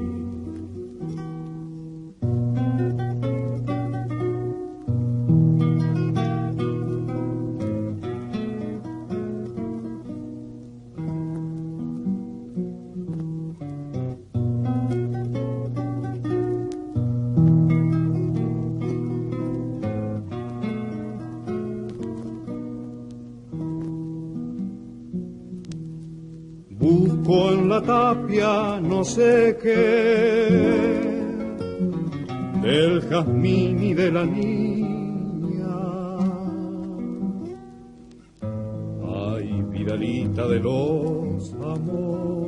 Busco en la tapia no sé qué, del jazmín y de la niña. Ay, Vidalita de los amores,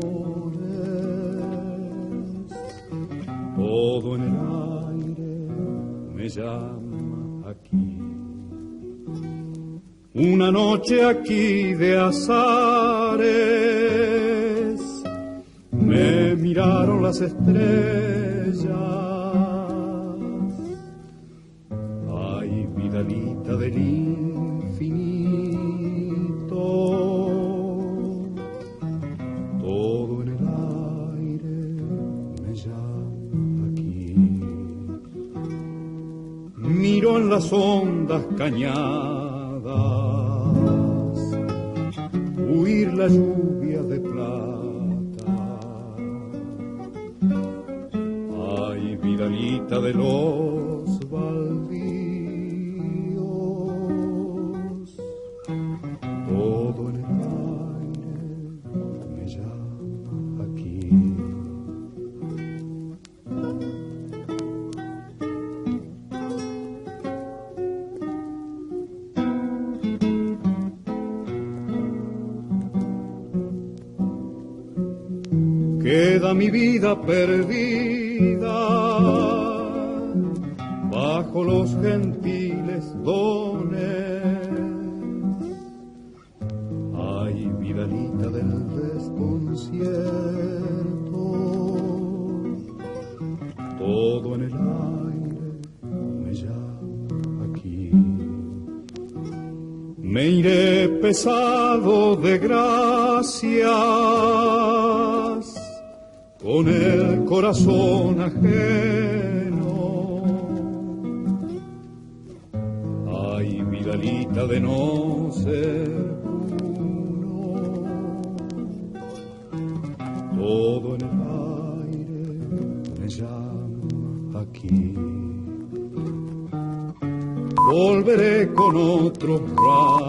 todo en el aire me llama aquí. Una noche aquí de azares, me miraron las estrellas. Ay, Vidalita del infinito, todo en el aire me llama aquí. Miro en las ondas cañadas huir la lluvia de plata. Ay, Vidalita de los baldíos, todo en el aire me llama aquí. Queda mi vida perdida bajo los gentiles dones. Ay, vidalita del desconcierto, todo en el aire me llama aquí. Me iré pesado de gracias, con el corazón ajeno. Ay, vidalita de no ser uno, todo en el aire me llama aquí. Volveré con otro rayo.